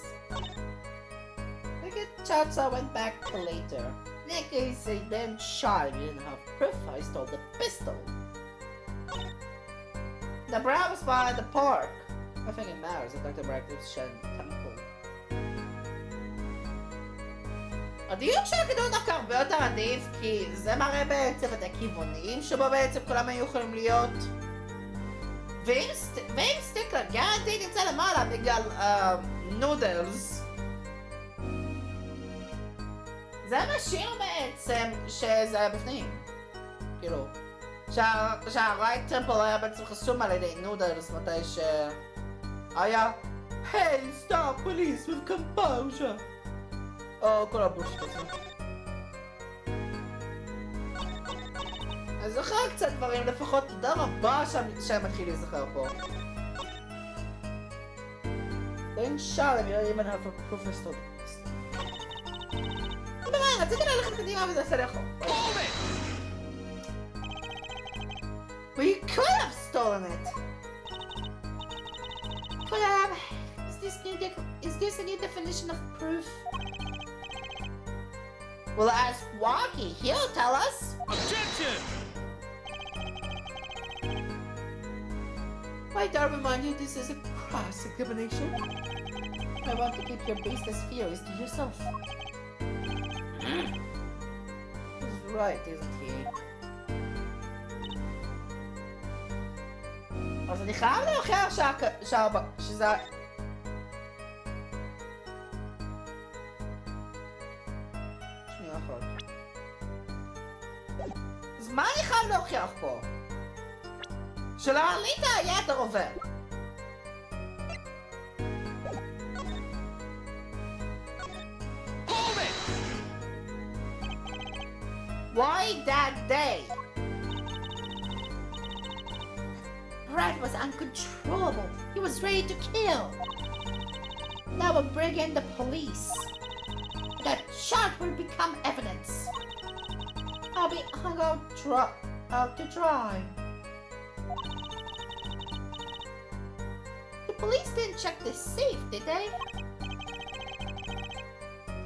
Nigga, Chacha went back later. Nigga, say then shot you didn't have proof I stole the pistol. The brown was by the park. I think it matters that Dr. Brack was shot in the temple. הדיוק של הכדור דווקא הרבה יותר עדיף, כי זה מראה בעצם את הכיוונים שבו בעצם כולם היו יכולים להיות. ואם סטיקלר גרנטי נמצא למעלה בגלל נודלס, זה משאיר בעצם שזה היה בפנים. כאילו, שהרייט טמפל היה בעצם חסום על ידי נודלס מתי שהיה Hey, stop, police, with composure. או כל הבושיט הזה. אני זוכר קצת דברים, לפחות תודה רבה שהם מתחילים להיזכר פה. אין שלם, אם אני have a professor. רציתי ללכת קדימה וזה עשה לי אחור. Hold it! We could have stolen it. Could have. Is this a new definition of proof? We'll ask Walkie, he'll tell us. Objection! Might I remind you this is a cross-examination? I want to keep your baseless fears to yourself. He's right, isn't he? אז אני חייב להוכיח שזה... שנייה אחת. אז מה אני חייב להוכיח פה? שלאליטה היה את הרובר. Hold it! Why that day? Brad was uncontrollable. He was ready to kill. Now we'll bring in the police. That shot will become evidence. I'll be hung out to dry. The police didn't check the safe, did they?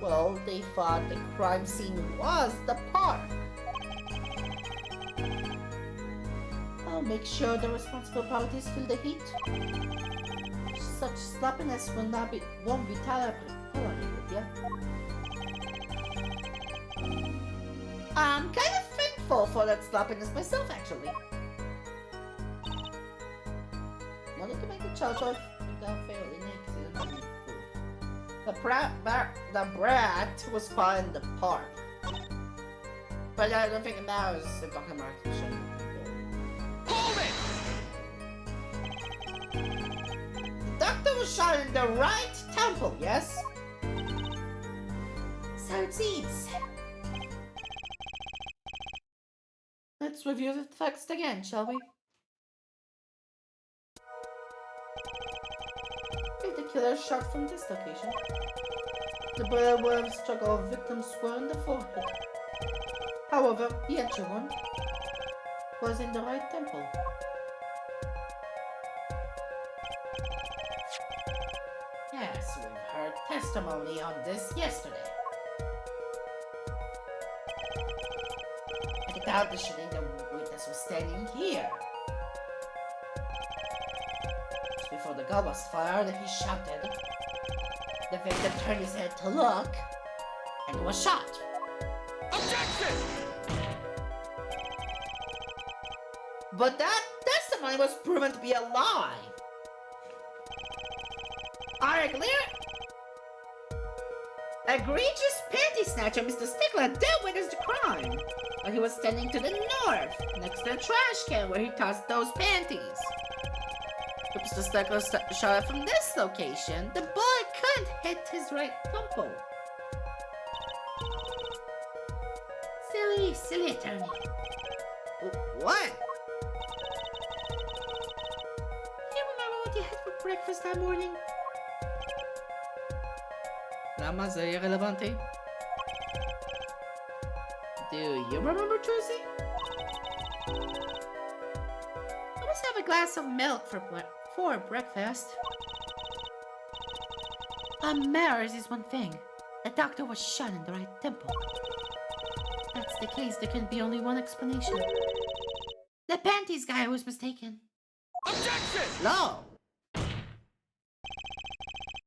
Well, they thought the crime scene was the park. I'll make sure the responsible parties feel the heat. Such sloppiness won't be tolerated, yeah? I'm kind of thankful for that sloppiness myself, actually. Wanted to make the child without fairly naked. The brat was caught in the park. But I don't think it matters if talking about action. Hold it! The doctor was shot in the right temple, yes? So it seems. Let's review the facts again, shall we? If the killer shot from this location, the bullet would have struck our victim square in the forehead. However, the entry one was in the right temple. Yes, we've heard testimony on this yesterday. At the time of the shooting, the witness was standing here. Just before the gun was fired, he shouted. The victim turned his head to look, and he was shot. Objection! But that testimony was proven to be a lie. Are you clear? Egregious panty snatcher Mr. Stickler did witness the crime, but he was standing to the north, next to the trash can where he tossed those panties. If Mr. Stickler shot it from this location, the bullet couldn't hit his right temple. Silly attorney. What? Do you remember what you had for breakfast that morning? למה זה יהיה רלוונטי? Do you remember, Tracy? I must have a glass of milk for breakfast. Marriage is one thing. The doctor was shot in the right temple. If that's the case, there can be only one explanation. The panties guy was mistaken. Objection! No!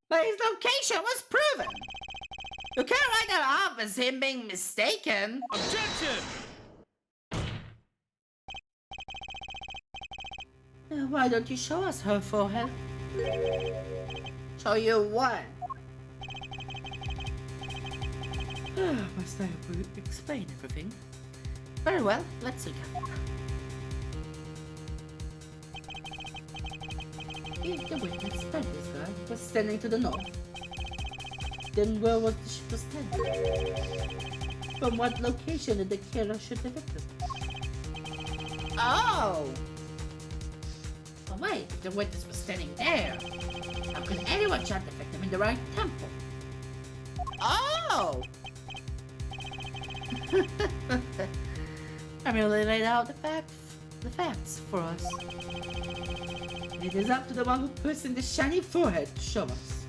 But his location was proven! You can't write that off as him being mistaken! Objection! Why don't you show us her forehead? Show you what? Must I explain everything? Very well, let's look at it. If the witness heard this guy was standing to the north, then where was the ship standing? From what location did the killer shoot the victim? Oh! But wait, if the witness was standing there, how could anyone shot the victim in the right temple? Oh! I merely laid out the facts for us. It is up to the one who puts in the shiny forehead to show us.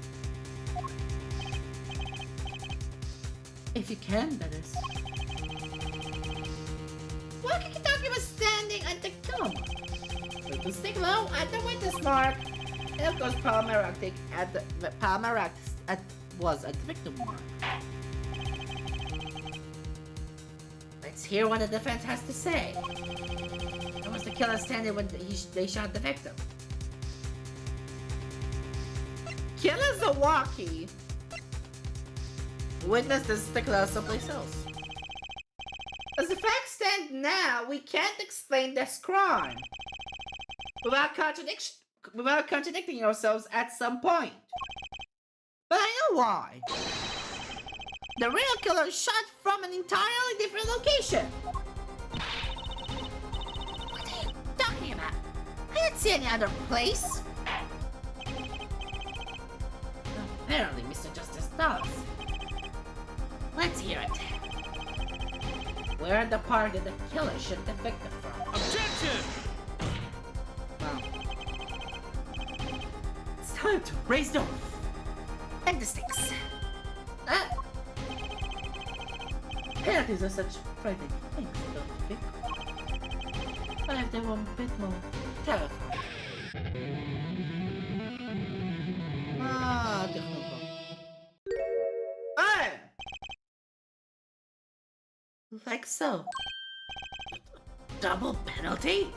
If you can, that is. Why can Kitaki was standing at the tomb? It was stick low at the witness mark. And of course, Palmeractic was at the victim mark. Let's hear what the defense has to say. How was the killer standing when they shot the victim? Killer Zawaki witnessed the stickler someplace else. As the facts stand now, we can't explain this crime without contradicting ourselves at some point. But I know why. The real killer shot from an entirely different location. What are you talking about? I didn't see any other place. Apparently, Mr. Justice does. Let's hear it. Where the part did the killer shoot the victim from? Objection! Wow. It's time to raise the roof. And the sticks. Penalties are such frightening things, don't you think? What if they were a bit more terrifying? Technical. Hey! Like so. Double penalty?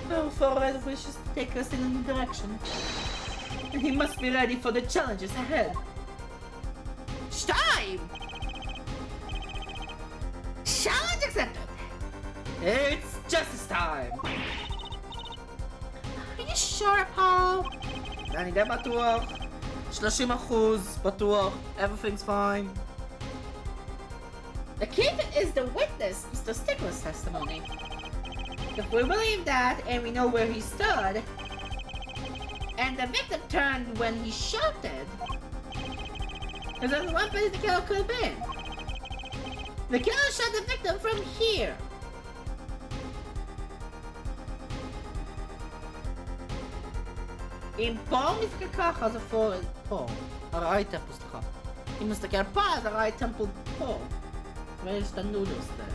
Well, Forrest wishes to take us in a new direction. And he must be ready for the challenges ahead. Time! Challenge accepted! It's justice time! Are you sure, Paul? אני די בטוח. 30% בטוח. Everything's fine. The key is the witness, Mr. Stickler's testimony. If we believe that and we know where he stood, and the victim turned when he shouted, there's only one place the killer could have been. The killer shot the victim from here. אם פה מסתכל ככה אז איפה פה? הראי טמפל, סליחה. אם מסתכל פה אז הראי טמפל פה. ויש את הנודוס there.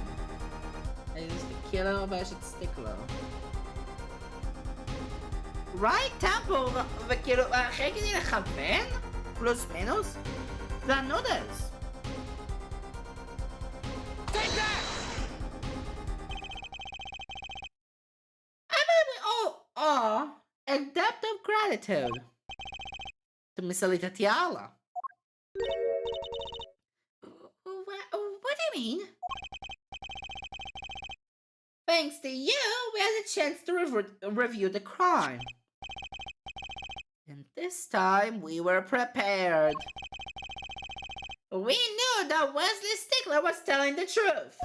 יש את קילר ויש את סטיקלר. ראי טמפל וכאילו, אחרי כדי לכוון? פלוס מינוס? זה הנודוס. Take that! I believe we all are a debt of gratitude to Miss Alita Tiala. What do you mean? Thanks to you, we had a chance to review the crime. And this time, we were prepared. We knew that Wesley Stickler was telling the truth.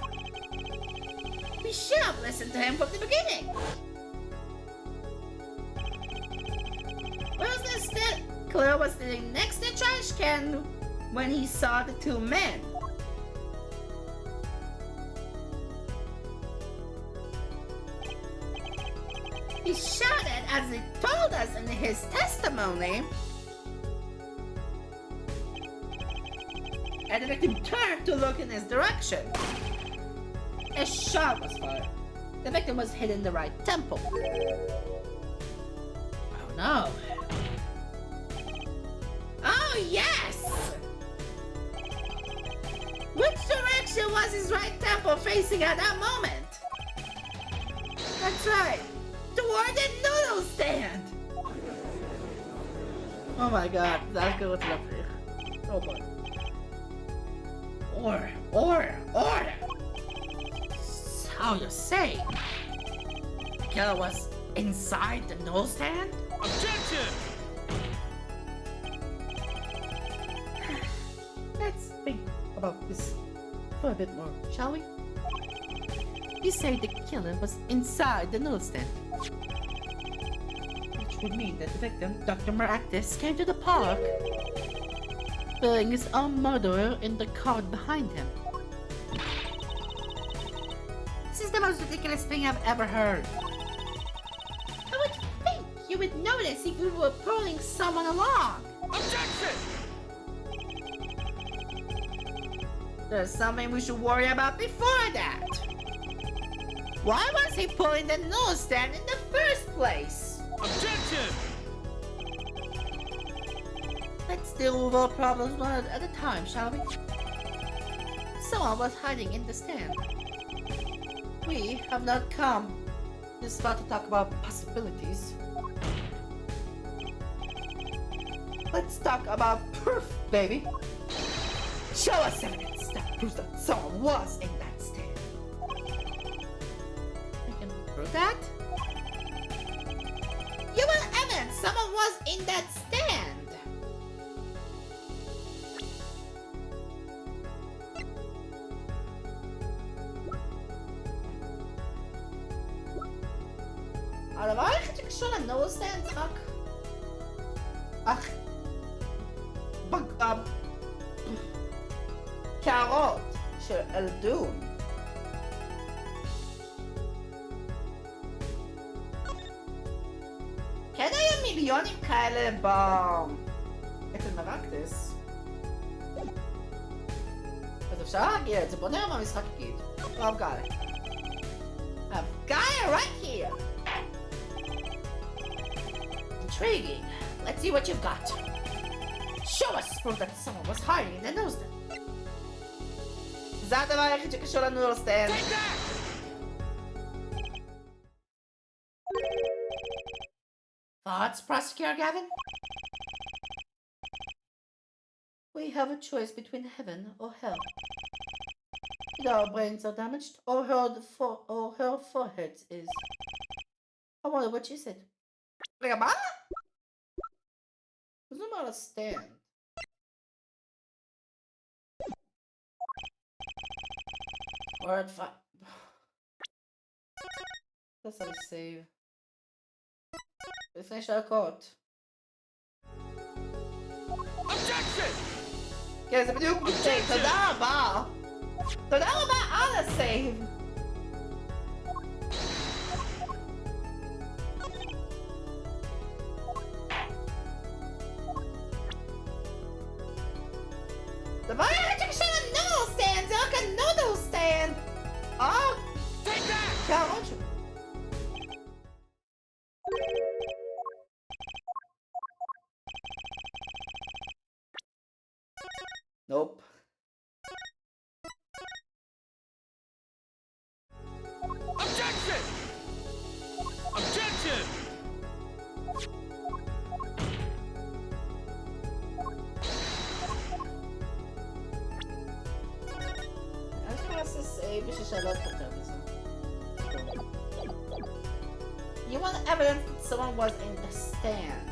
We should have listened to him from the beginning. Wesley Stickler was sitting next to the trash can when he saw the two men. He shouted as he told us in his testimony, and the victim turned to look in his direction. A shot was fired. The victim was hit in the right temple. Oh no. Oh yes! Which direction was his right temple facing at that moment? That's right. Toward the noodle stand! Oh my god, that's good with left. Oh boy. Order! So you say, the killer was inside the noodle stand? Objection! Let's think about this for a bit more, shall we? You say the killer was inside the noodle stand. would mean that the victim, Dr. Maractus, came to the park, bearing his own murderer in the car behind him. This is the most ridiculous thing I've ever heard. I would think you would notice if you were pulling someone along. Objection! There's something we should worry about before that. Why was he pulling the newsstand in the first place? Objection! Let's deal with our problems one at a time, shall we? Someone was hiding in the stand. We have not come this far to talk about possibilities. Let's talk about proof, baby. Show us evidence that proves that someone was in that stand. I can prove that? You want evidence someone was in that stand? הדבר היחיד שקשור לנוסטנד זה רק... קערות של אלדום. כן היו מיליונים כאלה אצל מרקטס. אז אפשר להגיד את זה, בוא נראה מה המשחק יגיד. I've got it. I've got it right here. Intriguing. Let's see what you've got. Show us proof that someone was hiding in the newsstand. זה הדבר היחיד שקשור לנוסטנד. Take that! Thoughts, Prosecutor Gavin? We have a choice between heaven or hell. Either our brains are damaged or her forehead is. I wonder what she said. רגע, מה? זה אומר לסטנד. word 5. תעשה לי סייב. לפני 2 דקות. Objection! כן, זה בדיוק בסייב. תודה רבה. תודה רבה על הסייב. דבר היחיד שקשור לנודל סטנד זה רק הנודל סטנד. Take that! קערות שלו. Nope. Objection! Objection! אני צריכה לעשות סייב בשביל שלא אתפטר מזה. You want evidence that someone was in the stand.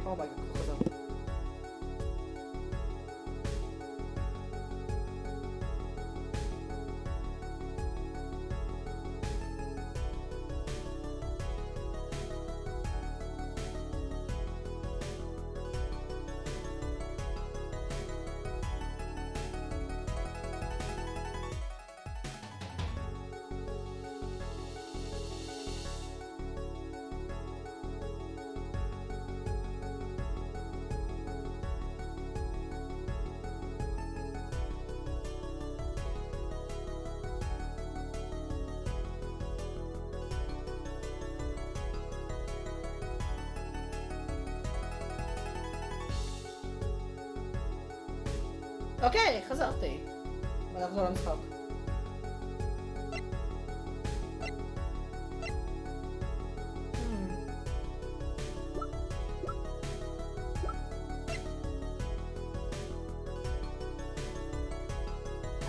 Oh my god, hold on. אוקיי, חזרתי. בוא נחזור למשחק.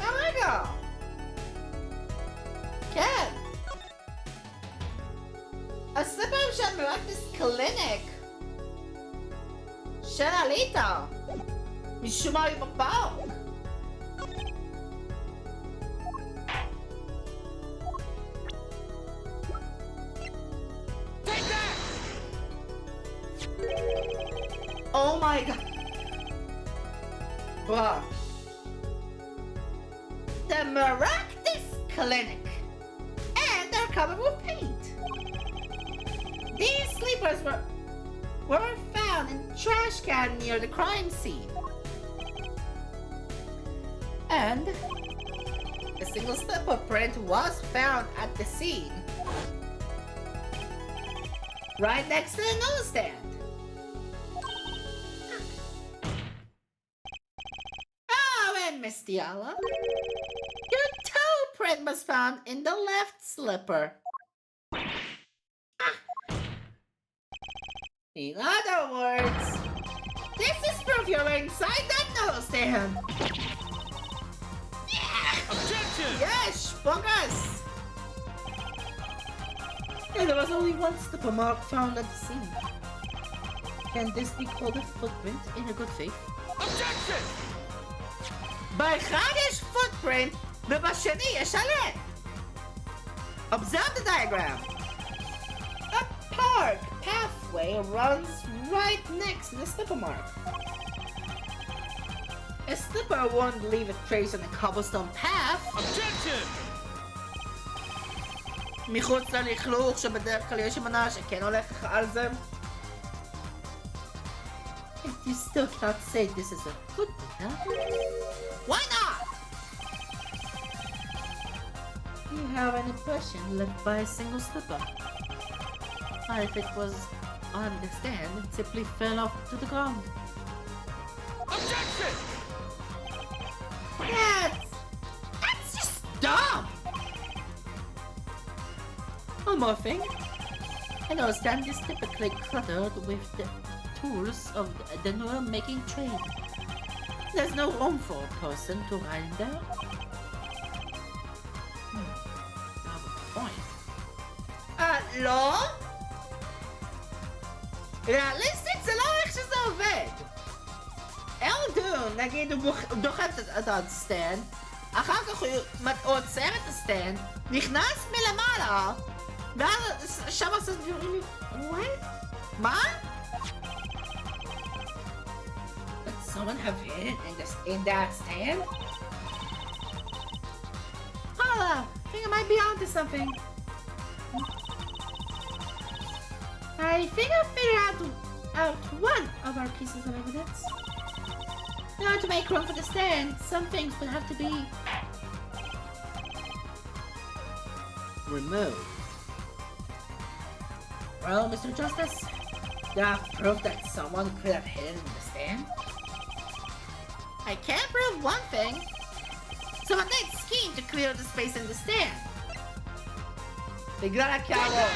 רגע! כן! הספר של מרקטס קליניק של אליטה משום מה היא בפארק. Oh my god! Bruh. The Maractus Clinic! And they're covered with paint! These sleepers were found in trash can near the crime scene. And a single slipper print was found at the scene. Right next to the newsstand. Miss Diala, your toe print was found in the left slipper. In other words, this is proof you're inside that newsstand. Objection! Yes, bungus! And there was only one slipper mark found at the scene. Can this be called a footprint in a good faith? Objection! באחד יש footprint ובשני יש עלה. Observe the diagram. A park pathway runs right next to the slipper mark. A slipper won't leave a trace on a cobblestone path. Objection! מחוץ ללכלוך שבדרך כלל יש אמנה שכן הולך על זה. You still can't say this is a footprint, huh? Why not? You have an impression left by a single slipper. Or if it was on the stand, it simply fell off to the ground. Objection! That's just dumb! One more thing. I understand is typically cluttered with the tools of the noodle-making trade. There's no room for a person to ride in there. You have a point. לא? ריאליסטית זה לא איך שזה עובד. אלדון, נגיד, הוא דוחף את הסטנד, אחר כך הוא עוצר את הסטנד, נכנס מלמעלה, ואז שם עושה דברים... מה? Someone have hidden in that stand? Holla! I think I might be onto something. I think I figured out one of our pieces of evidence. Now to make room for the stand, some things would have to be removed. Well, Mr. Justice, do you have proof that someone could have hidden in the stand? I can't prove one thing. Someone did scheme to clear the space in the stand. בגלל הקערות.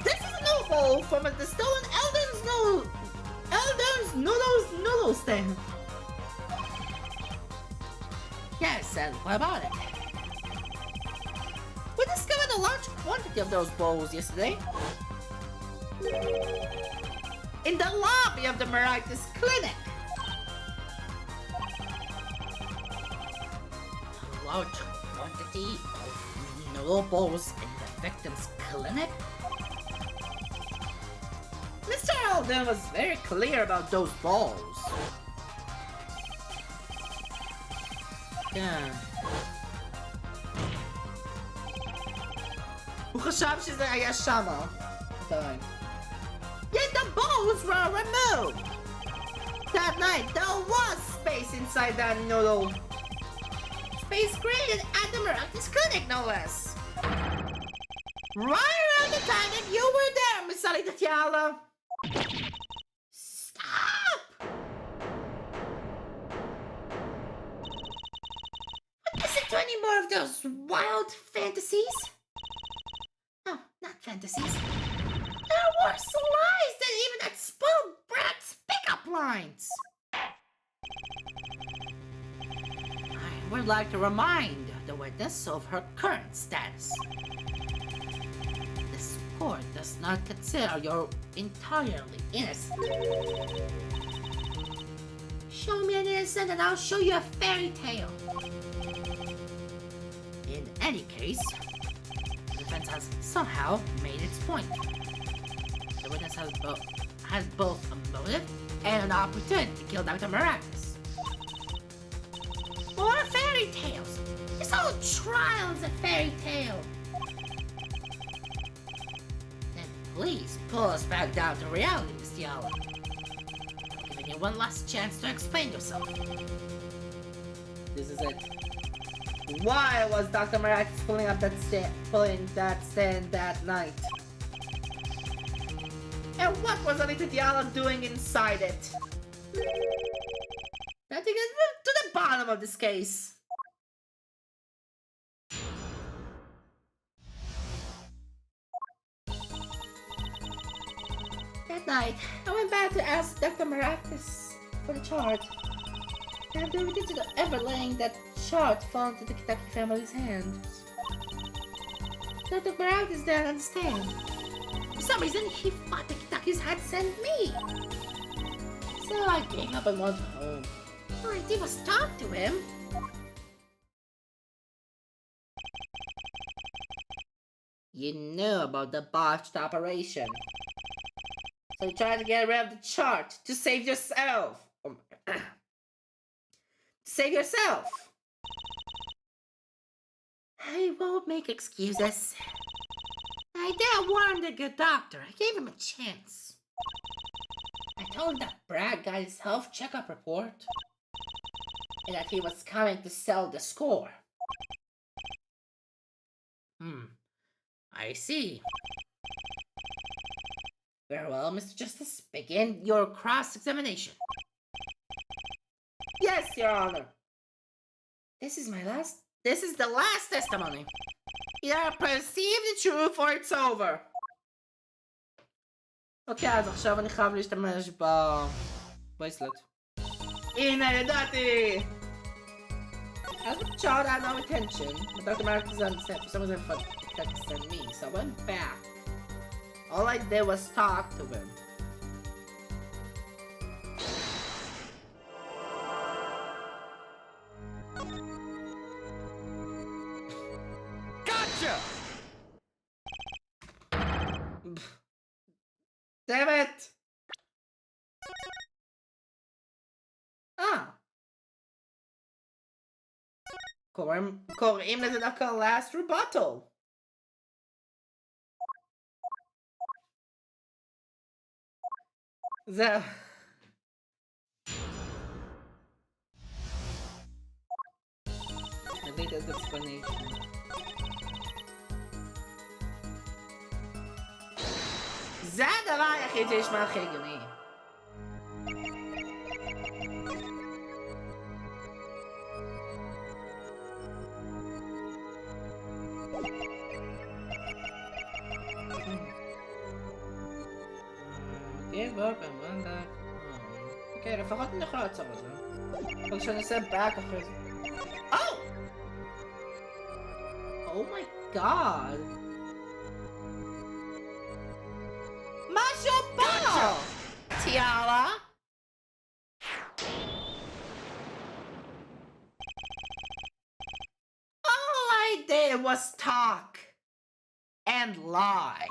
This is a noble from the stolen Eldon's noodle stand. Yes, and what about it? We discovered a large quantity of those bowls yesterday. In the lobby of the Maractus Clinic. A large quantity of noodle bowls in the victim's clinic? Mr. Alden was very clear about those bowls. Yeah. הוא חשב שזה היה שמה. Yet the bowls were removed! That night, there was space inside that noodle. Space created at the Maractus Clinic, no less. Right around the time that you were there, Miss Tatiana. Stop! more of those wild fantasies? No, not fantasies. There are worse lies than even that spoiled brat's pickup lines. I would like to remind the witness of her current status. This court does not consider you entirely innocent. Show me an innocent and I'll show you a fairy tale. In any case, the defense has somehow made its point. The witness has both a motive and an opportunity to kill Dr. Maracus. More fairy tales! This whole trial is a fairy tale! Then please pull us back down to reality, Miss Diallo. I'm giving you one last chance to explain yourself. This is it. Why was Dr. Maracus pulling that stand that night? And what was Anita Diallo doing inside it? I think it's to the bottom of this case. That night, I went back to ask Dr. Maracus for the chart. After we did ever letting that chart fall into the Kentucky family's hands. Dr. Maracus didn't understand. For some reason, he thought the Kentuckys had sent me. So I gave up and went home. All I did was talk to him. You knew about the botched operation. So you tried to get rid of the chart to save yourself. To save yourself. I won't make excuses. I did warn the good doctor. I gave him a chance. I told him that Brad got his health checkup report. And that he was coming to sell the score. I see. Very well, Mr. Justice. Begin your cross-examination. Yes, Your Honor. This is the last testimony. Either perceive the truth or it's over. אוקיי, אז עכשיו אני חייב להשתמש בברייסלט. הנה, ידעתי! As the child had no attention, but Dr. Maracus understand for some reason that he sent me, so I went back. All I did was talk to him. Gotcha! Damn it! קוראים לזה דווקא last rebuttal. זהו. I think that's the explanation. זה הדבר היחיד שנשמע הכי הגיוני. Give up and run back home. אוקיי, לפחות אני יכול לעצור את זה. אבל כשאני אעשה back אחרי זה. Oh! Oh my god! משהו פה! טיארה? All I did was talk and lie.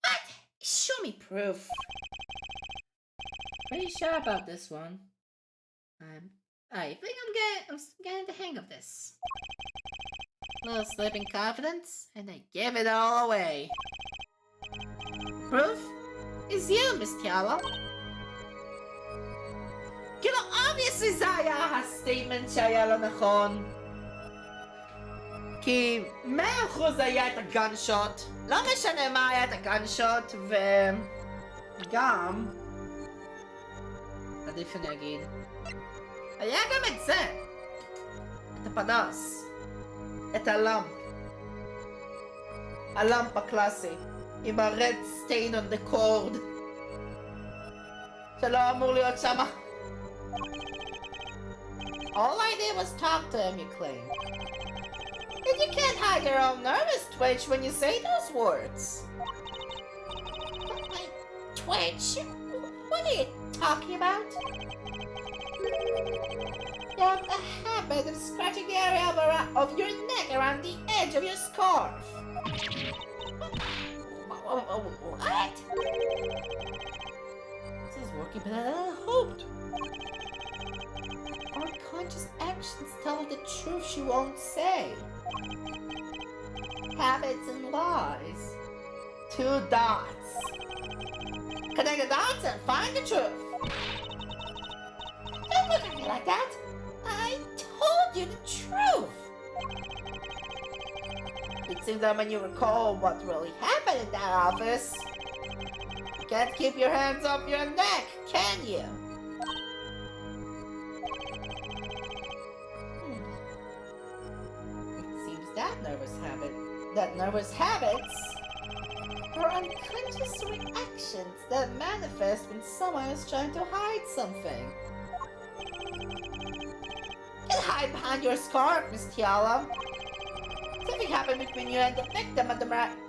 What? Show me proof. Pretty sure about this one. I think I'm getting the hang of this. Little slip in confidence, and I give it all away. Proof is you, Miss Tiala. כאילו, obviously זה היה הסטייטמנט שהיה לא נכון. כי 100% היה את הגאנשוט, לא משנה מה היה את הגאנשוט, וגם, עדיף שאני אגיד, היה גם את זה. את הפנס. את הלמפ. הלמפ הקלאסי. עם ה-red stain on the cord. שלא אמור להיות שמה. All I did was talk to him, you claim. And you can't hide your own nervous twitch when you say those words. My twitch? What are you talking about? You have a habit of scratching the area of your neck around the edge of your scarf. What? This is working better than I hoped. Our conscious actions tell her the truth she won't say. Habits and lies. 2 dots. Connect the dots and find the truth. Don't look at me like that. I told you the truth. It seems that when you recall what really happened in that office, you can't keep your hands off your neck, can you? It seems that nervous habits are unconscious reactions that manifest when someone is trying to hide something. You can hide behind your scarf, Miss Tiala. Something happened between you and the victim at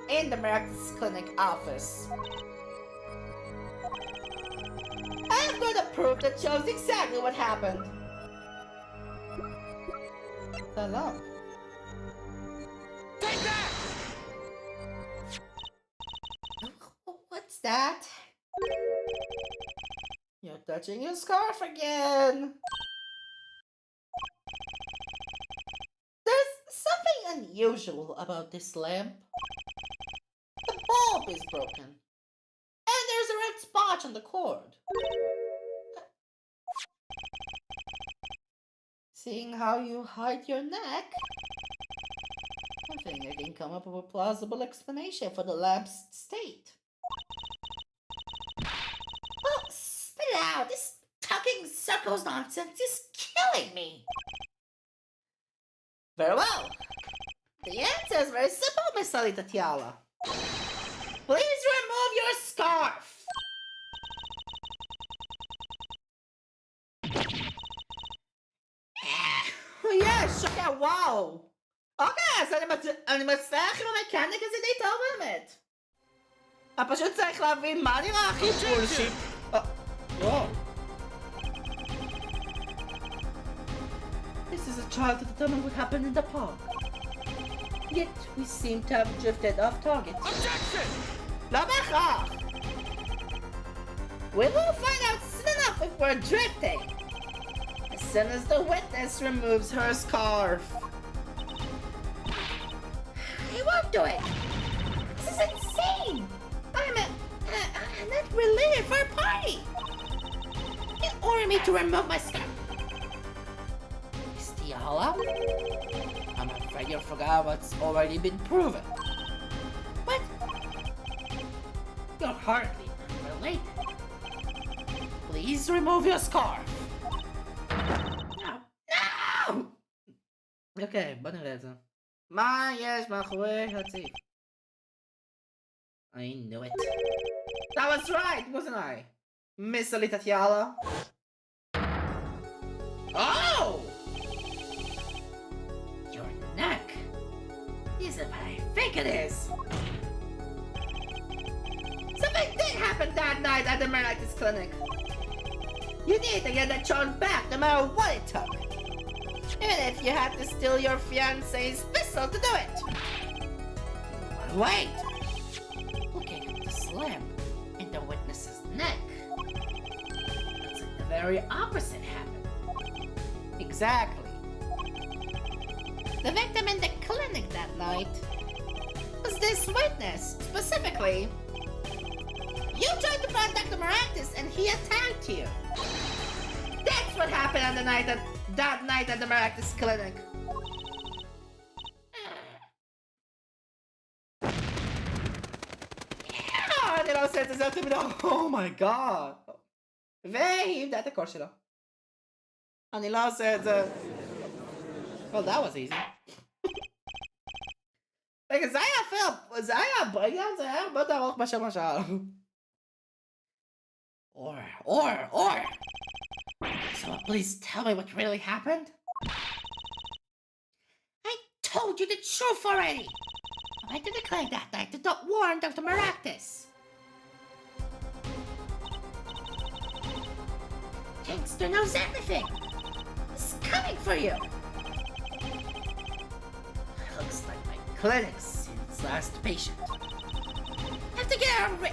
in the Miraculous Clinic office. I have got a proof that shows exactly what happened. The lump. Take that! What's that? You're touching your scarf again. There's something unusual about this lamp. The bulb is broken. And there's a red spot on the cord. Seeing how you hide your neck, I think I can come up with a plausible explanation for the lamp's state. Oh, spit it out. This talking circles nonsense is killing me. Very well. The answer is very simple, Miss Alita Tiala. Please remove your scarf. יש, שוקע, וואו. אוקיי, אז אני מצטער עם המקניקה זה די טוב באמת. אני פשוט צריך להבין מה נראה הכי בולשיט. This is a trial to determine what happened in the park. Yet we seem to have drifted off target. Objection! לא בהכרח. We will find out soon enough if we're drifting. As soon as the witness removes her scarf. I won't do it. This is insane. I'm not related for a party. You order me to remove my scarf. Miss Tiala? I'm afraid you forgot what's already been proven. What? You're hardly related. Please remove your scarf. No. No! אוקיי, בוא נראה את זה. מה יש מאחורי הציב? I knew it. That was right, wasn't I? Miss Alita Tiala? Oh! Your neck. Isn't what I think it is. Something did happen that night at the Miraculous Clinic. You need to get that charge back no matter what it took. Even if you had to steal your fiance's pistol to do it. But wait! Looking at the lamp in the witness's neck. Looks like the very opposite happened. Exactly. The victim in the clinic that night was this witness, specifically. You tried to find Dr. Maractus and he attacked you. That's what happened on the night that night at the Maractus Clinic. אני לא עושה את זה יותר מדי, אומייגאד. והיא איבדה את הקול שלו. אני לא עושה את זה. Well, that was easy. רגע, זה היה יפה, זה היה בעניין, זה היה הרבה יותר ארוך מאשר מה שהיה. Or. So please tell me what really happened? I told you the truth already. I went to the clinic that night to warn Dr. Maractus. Gangster knows everything. He's coming for you. Looks like my clinic's since last patient.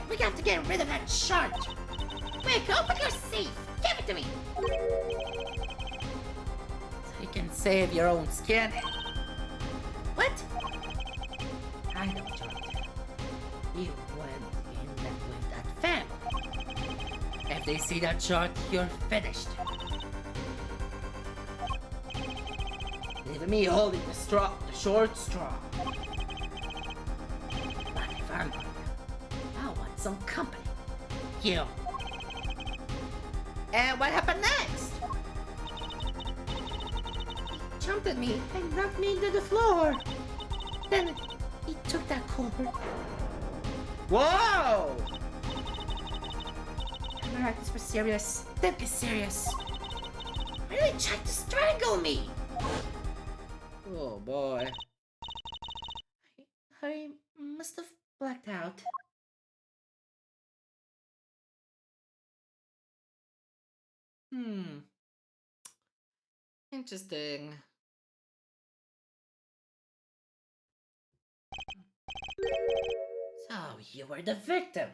We have to get rid of that shark. Quick, open your safe. Give it to me. So you can save your own skin. What? I know, John. You went in with that family. If they see that shot, you're finished. Leaving me holding the short straw. But if I'm going, I want some company. You. And what happened next? He jumped at me and knocked me into the floor. Then he took that cord. Whoa! Maractus was serious. Don't be serious. Really tried to strangle me. Oh boy. I must have blacked out. Interesting. So, you were the victim.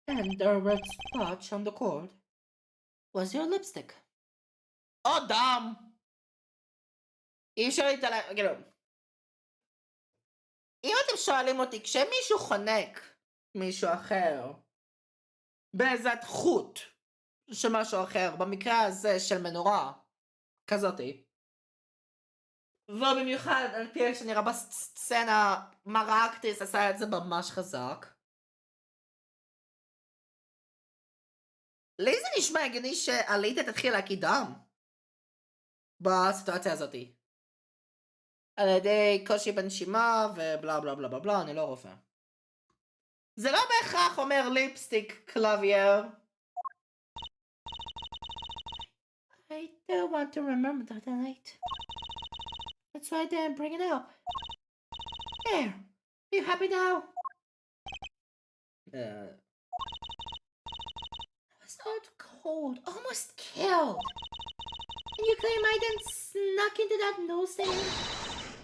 And the red splotch on the cord was your lipstick. Oh, damn! אי אפשר להתעלם, כאילו... אם אתם שואלים אותי, כשמישהו חונק מישהו אחר בעזרת חוט של משהו אחר, במקרה הזה של מנורה כזאתי, ובמיוחד על פי איך שנראה בסצנה, מרקטיס עשה את זה ממש חזק. לי זה נשמע הגיוני שעלית תתחיל להקיא דם בסיטואציה הזאתי. על ידי קושי בנשימה ובלה בלה בלה בלה בלה, אני לא רופא. זה לא בהכרח אומר ליפסטיק קלאבייר. I don't want to remember that night. That's why I didn't bring it up. There. Are you happy now? I was out cold, almost killed. And you claim I didn't snuck into that nose thing?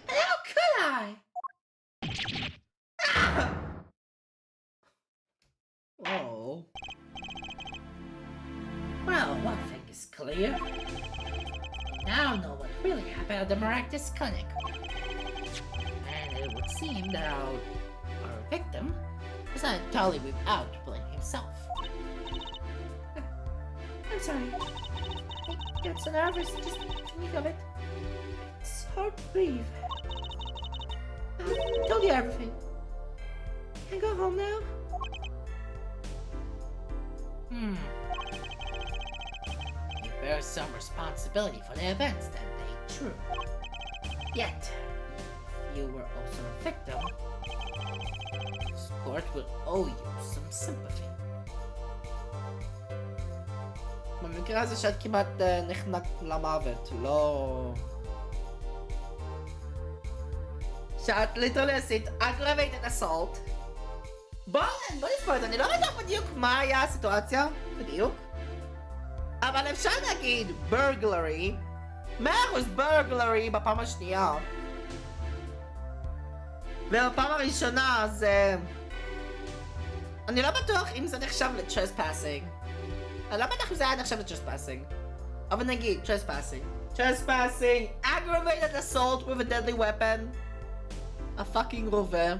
And how could I? Oh. Well, one thing is clear. Now know what really happened at the Maractus clinic. And it would seem that our victim was not entirely without blame himself. I'm sorry. I get so nervous just thinking of it. It's hard to breathe. I told you everything. Can I go home now? You bear some responsibility for the events that day, true. Yet, if you were also a victim, this court will owe you some sympathy. במקרה הזה שאת כמעט נחנקת למוות, לא... שאת ליטרלי עשית aggravated assault. בוא נספור את זה, אני לא בטוח בדיוק מה היה הסיטואציה, בדיוק. אבל אפשר להגיד burglary, 100% burglary בפעם השנייה. ובפעם הראשונה זה... אני לא בטוח אם זה נחשב ל-trespassing. אני לא בטוח אם זה היה נחשב ל-trespassing. אבל נגיד, trespassing, aggravated assault with a deadly weapon. הפאקינג רובה.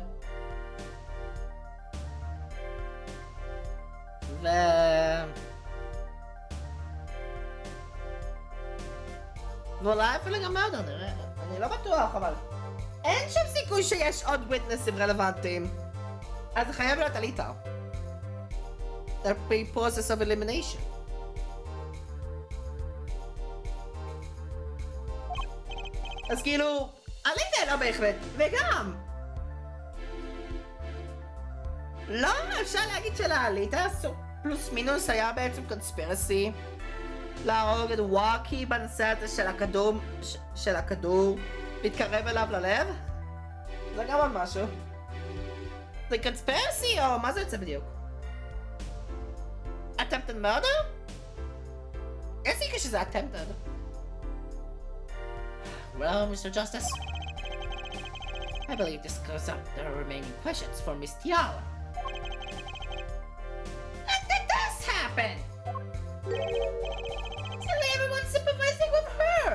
ואולי אפילו גם מרדר, נראה. אני לא בטוח, אבל... אין שם סיכוי שיש עוד וויטנסים רלוונטיים. אז זה חייב להיות עליתה. The process of elimination. אז כאילו, עלית אליו בהחלט, וגם. לא, אפשר להגיד שלעלית, פלוס מינוס היה בעצם קונספירסי. להרוג את ווקי בנושא הזה של הכדור, להתקרב אליו ללב. זה גם עוד משהו. זה קונספירסי או מה זה יוצא בדיוק? attempted murder? איזה יקרה שזה attempted? Well, Mr. Justice, I believe this clears up the remaining questions for Miss Tiara. And that does happen! Suddenly everyone's sympathizing with her!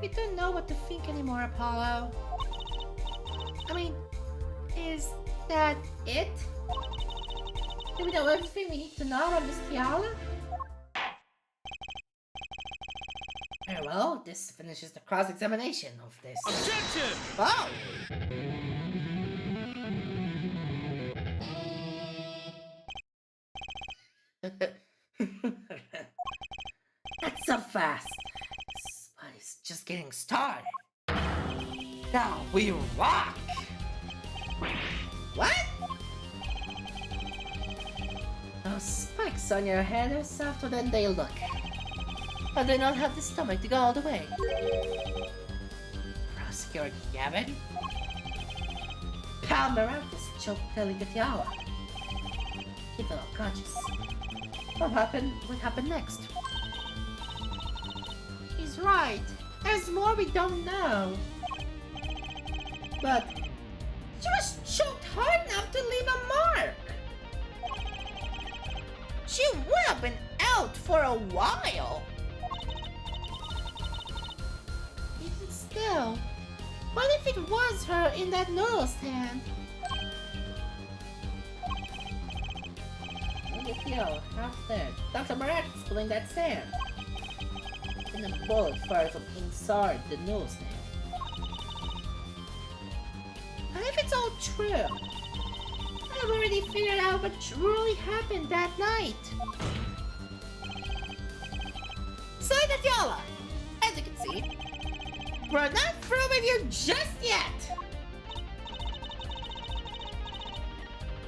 We don't know what to think anymore, Apollo. I mean, is that it? Do we know everything we need to know about Miss Tiara? Very well, this finishes the cross-examination of this. Objection! Oh! That's so fast. But it's just getting started. Now we rock! What? Those spikes on your head are softer than they look. I do not have the stomach to go all the way. Prosecutor Gavin? Palmeratus choked Telegatiala. He fell unconscious. What happened next? He's right. There's more we don't know. But she was choked hard enough to leave a mark. She would have been out for a while. Even still, what if it was her in that noodle stand? Half dead. Dr. Marak is pulling that stand. And a bullet fired from inside the noodle stand. What if it's all true? I've already figured out what truly happened that night. So Yola, as you can see, we're not through with you just yet.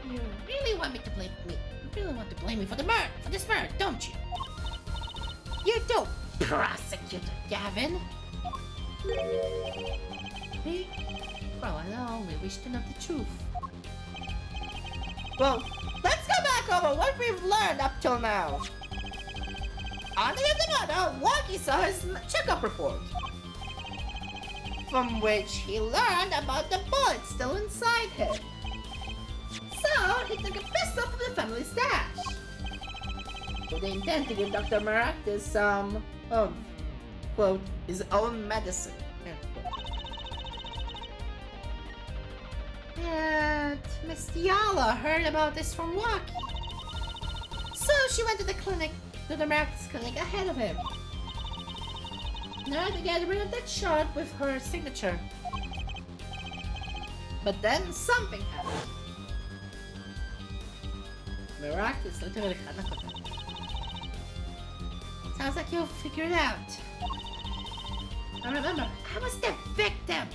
You really want me to blame me? You really want to blame me for this murder, don't you? You do, Prosecutor Gavin. Me? Well, I only wish to know the truth. Well, let's go back over what we've learned up till now. On the day of the murder, Walkie saw his checkup report, from which he learned about the bullet still inside him. So, he took a pistol from the family stash, with the intent to give Dr. Maractus some, quote, his own medicine, end quote. And Miss Yala heard about this from Walkie. So she went to the Maractus clinic ahead of him. Now to get rid of that shot with her signature. But then something happened. Maractus literally חנק אותה. Sounds like you'll figure it out. Now remember, I was the victim.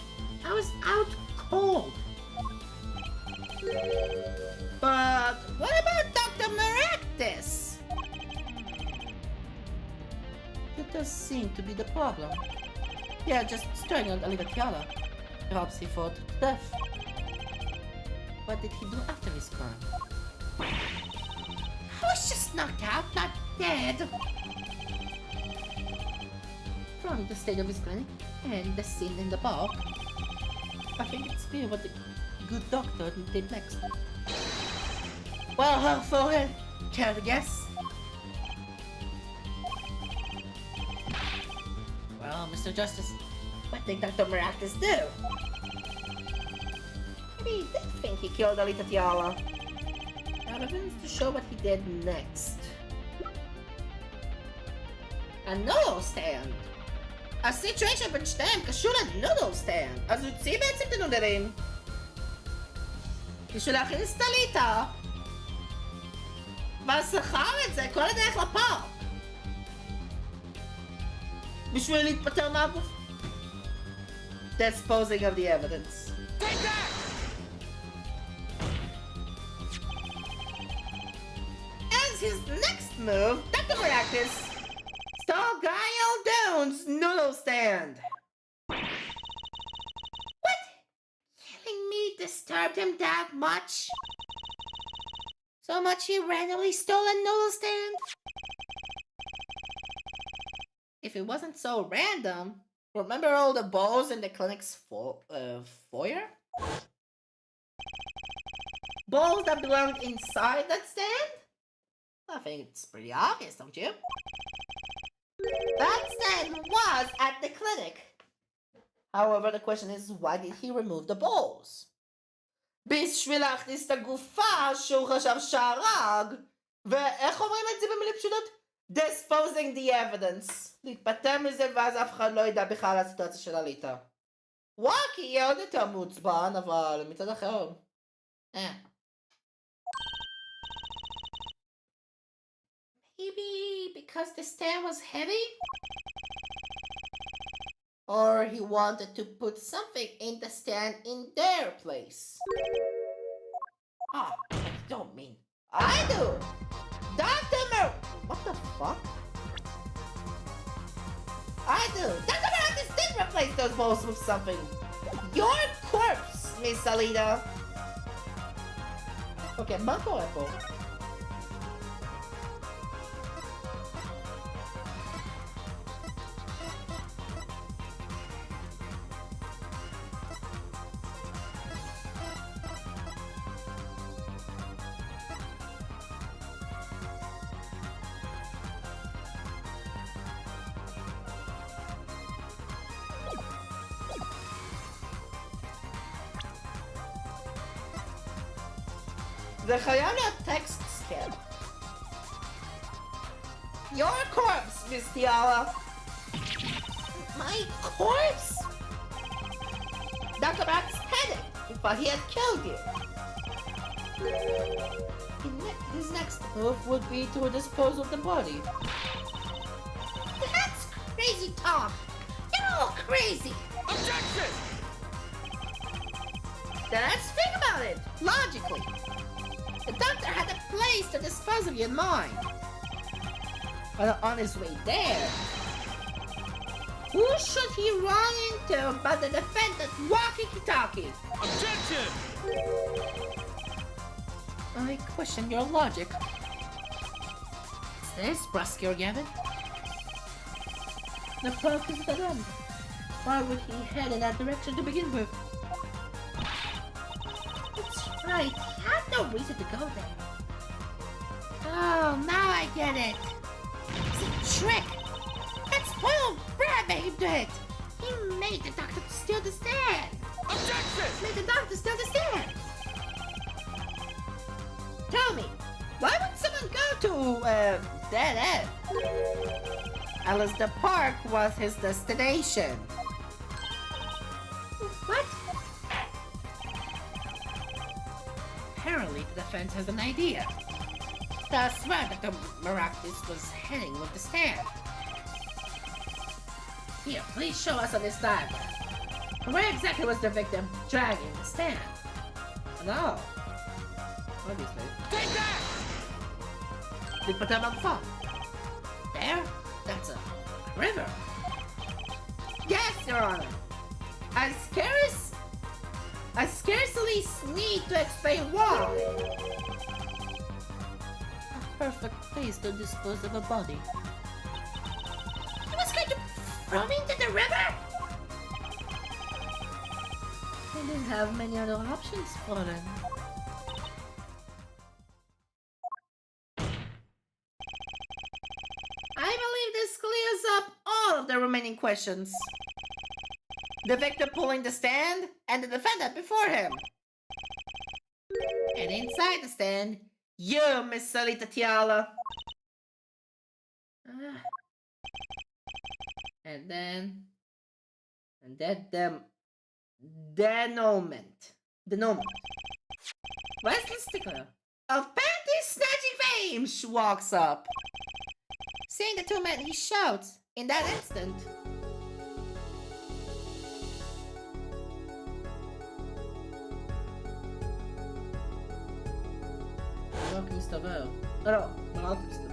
I was out cold. But what about Dr. Maractus? That does seem to be the problem. Yeah, just strangled Alivatiala. Perhaps he fought to death. What did he do after his crime? I was just knocked out, not dead. From the state of his clinic and the scene in the park, I think it's clear what the good doctor did next. Well, her forehead, care to guess? Well, Mr. Justice, what did Dr. Maractus do? Maybe he did think he killed Alita Tiala. Now evidence to show what he did next. A noodle stand! הסיטואשן בין שניהם קשור לנודל סטנד, אז הוא הוציא בעצם את הנודלים בשביל להכניס את הליטה ואז שכר את זה כל הדרך לפארק. בשביל להתפטר מהגוף. Disposing of the evidence. Take that! As his next move, Dr. Reactus stole Gael Down's noodle stand. What? Killing me disturbed him that much? So much he randomly stole a noodle stand? If it wasn't so random, remember all the balls in the clinic's foyer? Balls that belonged inside that stand? I think it's pretty obvious, don't you? That stand was at the clinic. However, the question is, why did he remove the balls? בשביל להכניס את הגופה שהוא חשב שהרג, ואיך אומרים את זה במילים פשוטות? Disposing the evidence. להתפטר מזה ואז אף אחד לא ידע בכלל על הסיטואציה של אליטה. וואקי יהיה עוד יותר מעוצבן, אבל מצד אחר. Maybe because the stand was heavy? Or he wanted to put something in the stand in their place. Ah, I don't mean. I do! Dr. What the fuck? I do! Dr. Maracus did replace those balls with something. Your corpse, Miss Alita! Okay, Marco Apple. זה חייב להיות טקסט סקאפ. Your corpse, Miss Tiala. My corpse? Dr. Max panicked. He thought he had killed you. His next move would be to dispose of the body. That's crazy talk. You're all crazy. Objection! Then let's think about it, logically. The doctor had a place to dispose of you in mind. But on his way there, who should he run into but the defendant walkie-talkie? Objection! I question your logic. Is this Brusky Gavin? The park is dead end. Why would he head in that direction to begin with? That's right. He had no reason to go there. Oh, now I get it. It's a trick. That spoiled brat made him do it. He made the doctor steal the stand. Objection! Made the doctor steal the stand. Tell me, why would someone go to, dead end? Unless the park was his destination. What? Apparently the defense has an idea. That's why Dr. Maractus was heading with the stand. Here, please show us on this diagram. Where exactly was the victim dragging the stand? No. Obviously. Take that! Did Patamang fall? There? That's a river. Yes, Your Honor. I scarcely need to explain why. A perfect place to dispose of a body. He was going to throw me into the river? I didn't have many other options for him. I believe this clears up all of the remaining questions. The victim pulling the stand and the defendant before him. And inside the stand, you, Miss Salita Tiala. And then denouement. Wesley Stickler of panty snatching fame walks up. Seeing the two men, he shouts, in that instant. רק מסתבר. לא, רק מסתבר.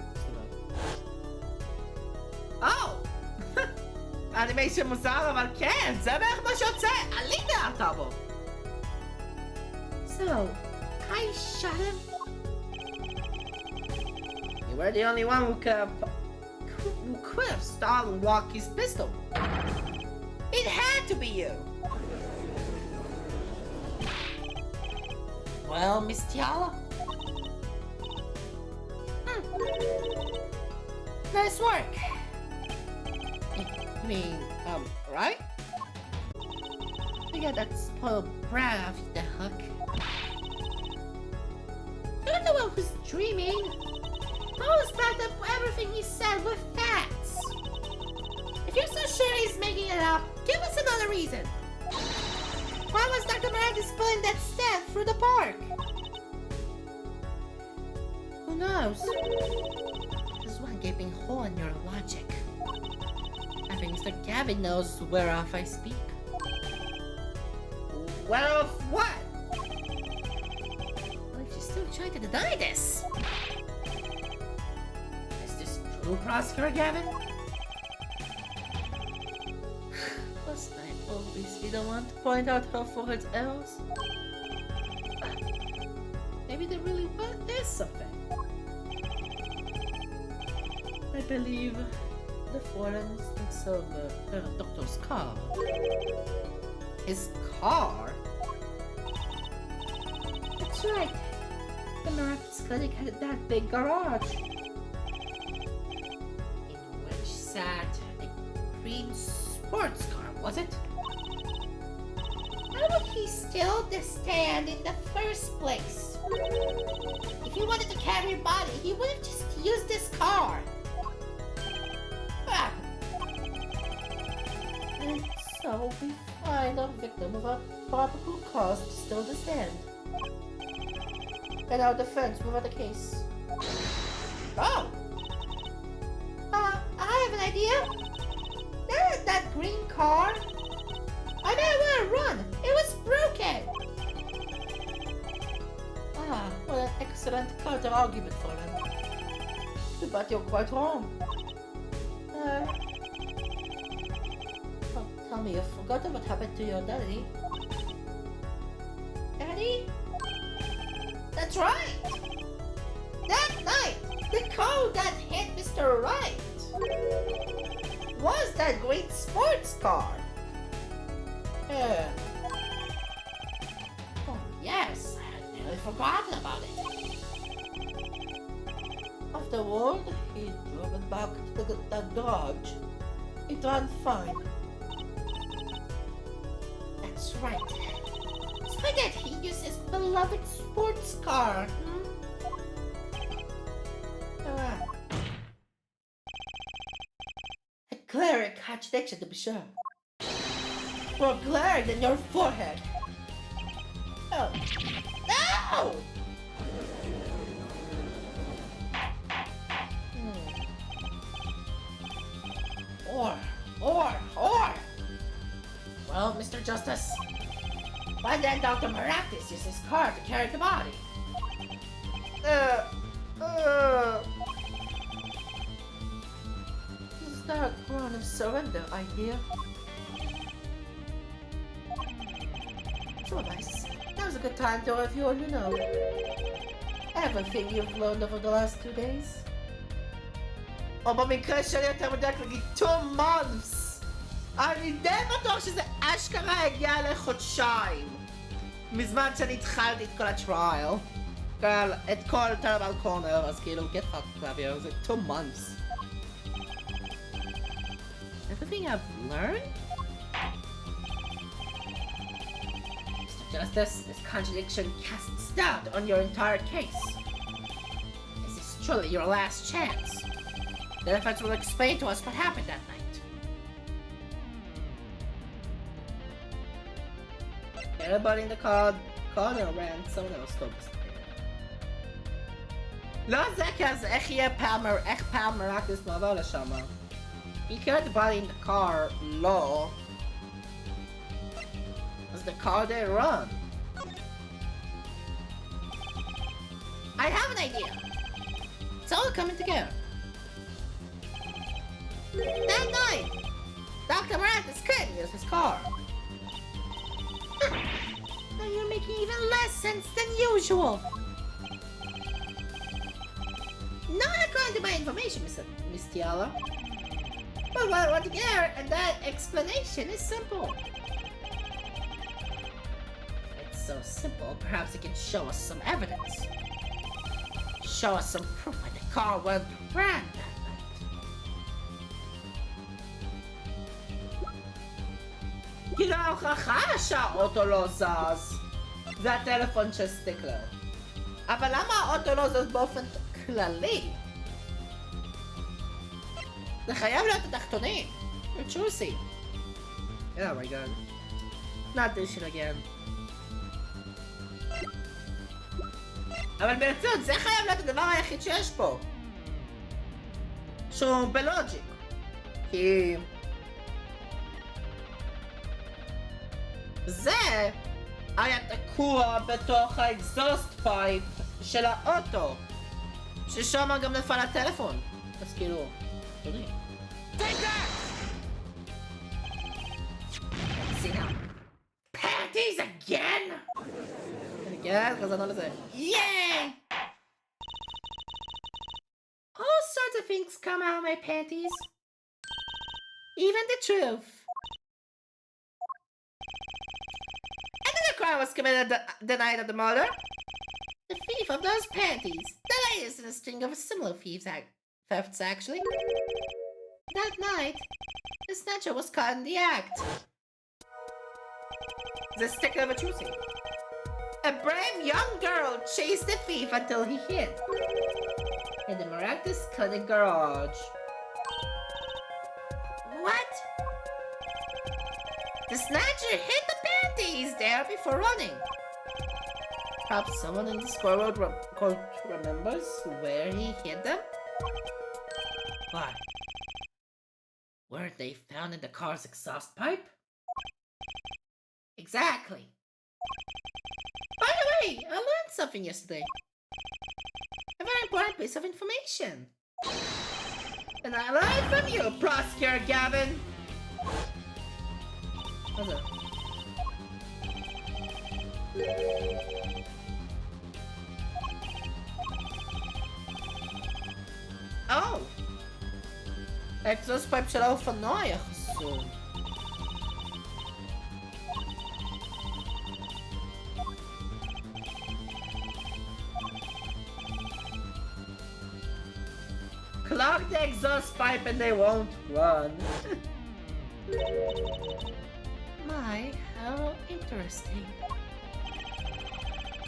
אנימיישן מוזר, אבל כן, זה בערך מה שיוצא. עלית הטאבו. So, I shot him? You were the only one who could have stolen Rocky's pistol. It had to be you. Well, Miss Tiala. Nice work. You mean, right? We got that spoiled brat off the hook. You're the one who's dreaming. Always backed up everything he said with facts. If you're so sure he's making it up, give us another reason. Why was Dr. Maragis pulling that stand through the park? Who knows? There's one gaping hole in your logic. I think Mr. Gavin knows whereof I speak. Whereof what? Well, if you're still trying to deny this. Is this true, Prosecutor Gavin? Must I always be the one to point out her forehead's errors? Maybe there really is something. I believe the foreign thinks of her doctor's car. His car? That's right. The Maragis clinic had that big garage. In which sat a green sports car, was it? Why would he steal the stand in the first place? If he wanted to carry a body, he would have just used this car. Ah. And so we find a victim of a probable cause to steal the stand. And our defense without the case. Oh! I have an idea. That green car. I may want to run. It was broken. What an excellent counter argument for him. But you're quite wrong. Tell me, you've forgotten what happened to your daddy. Daddy? That's right! That night, the car that hit Mr. Wright was that great sports car. Oh yes, I had nearly forgotten about it. Afterward, he drove it back to the garage. It ran fine. That's right. So why did he use his beloved sports car? A glaring contradiction, to be sure. More glaring than your forehead. Oh. No! Or. Well, Mr. Justice, why did Dr. Maragis use his car to carry the body? Is that a groan of surrender, I hear? So nice. That was a good time to review, you know. Everything you've learned over the last 2 days. או במקרה שלי יותר מדויק להגיד 2 months. אני די בטוח שזה אשכרה הגיע לחודשיים. מזמן שאני התחלתי את כל הטרייל. את כל טרבל קורנר, אז כאילו, get fucked להעביר, זה 2 months. Everything I've learned? Mr. Justice, this contradiction casts doubt on your entire case. This is truly your last chance. The defense will explain to us what happened that night. Everybody in the corner ran, someone else told us. לא זה כי אז איך פעם מרקס מעבר לשם? He heard the body in the car, lol. That's the car they run. I have an idea. It's all coming together. That night, Dr. Marantz couldn't use his car. Now you're making even less sense than usual. Not according to my information, Miss Tiala. But what I want to get, and that explanation is simple. It's so simple, perhaps it can show us some evidence. Show us some proof that the car went ran that night. כאילו ההוכחה שהאוטו לא זז זה הטלפון של סטיקלר. אבל למה האוטו לא זז באופן כללי? זה חייב להיות התחתונים. You're choosy. Oh my god. Not this shit again. אבל ברצינות, זה חייב להיות הדבר היחיד שיש פה. שהוא בלוג'יק. כי... זה היה תקוע בתוך האקזוסט פייפ של האוטו. ששם גם נפל הטלפון. אז כאילו... תודה. Take that! See now. Panties again? Again? חזרנו לזה. Yay! All sorts of things come out of my panties. Even the truth. Another crime was committed the night of the murder. The thief of those panties. The latest in a string of similar thefts, actually. That night, the snatcher was caught in the act. The sticker of a choosy. A brave young girl chased the thief until he hid in the miraculous clinic garage. What? The snatcher hid the panties there before running. Perhaps someone in the square road remembers where he hid them? Why? Weren't they found in the car's exhaust pipe? Exactly. By the way, I learned something yesterday. A very important piece of information. And I learned from you, Prosecutor Gavin. What's up? Oh! האקזוסט פייפ של האופנוע יחסום. Clog the exhaust pipe and they won't run. My, how interesting.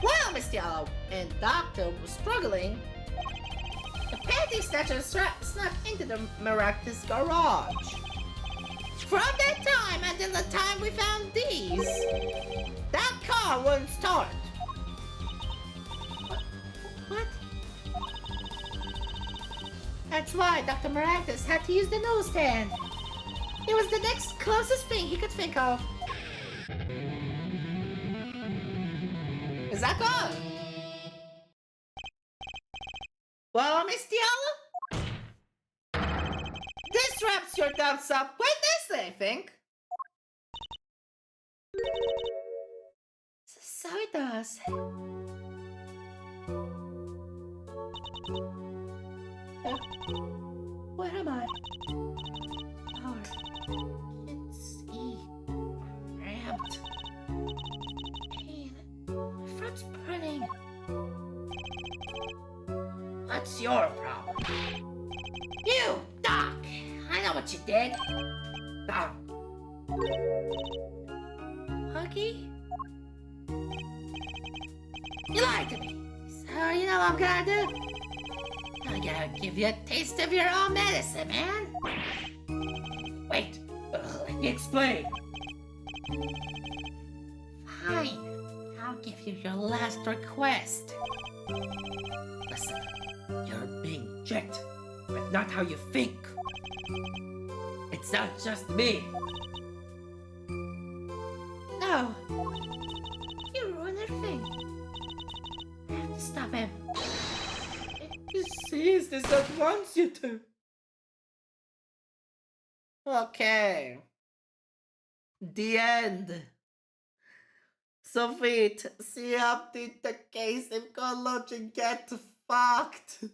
While Miss Yellow and Doctor were struggling, the panty snatcher snuck into the miraculous garage. From that time until the time we found these, that car wouldn't start. What? That's why Dr. Maractus had to use the newsstand. It was the next closest thing he could think of. Is that all? Well, Miss Diala? This wraps your doubts up quite nicely, I think. So it does. Where am I? Oh, can't see. Cramped. Pain. My throat's burning. What's your problem? You, Doc! I know what you did. Doc. Huggy? You lied to me. So you know what I'm gonna do? I'm gonna give you a taste of your own medicine, man. Wait, let me explain. Fine, I'll give you your last request. Listen, you're being tricked, but not how you think. It's not just me. No. You ruined everything. I have to stop him. He sees this and wants you to. Okay. The end. סופית, סיימתי את הקייס עם כל עוד שגט פאקט.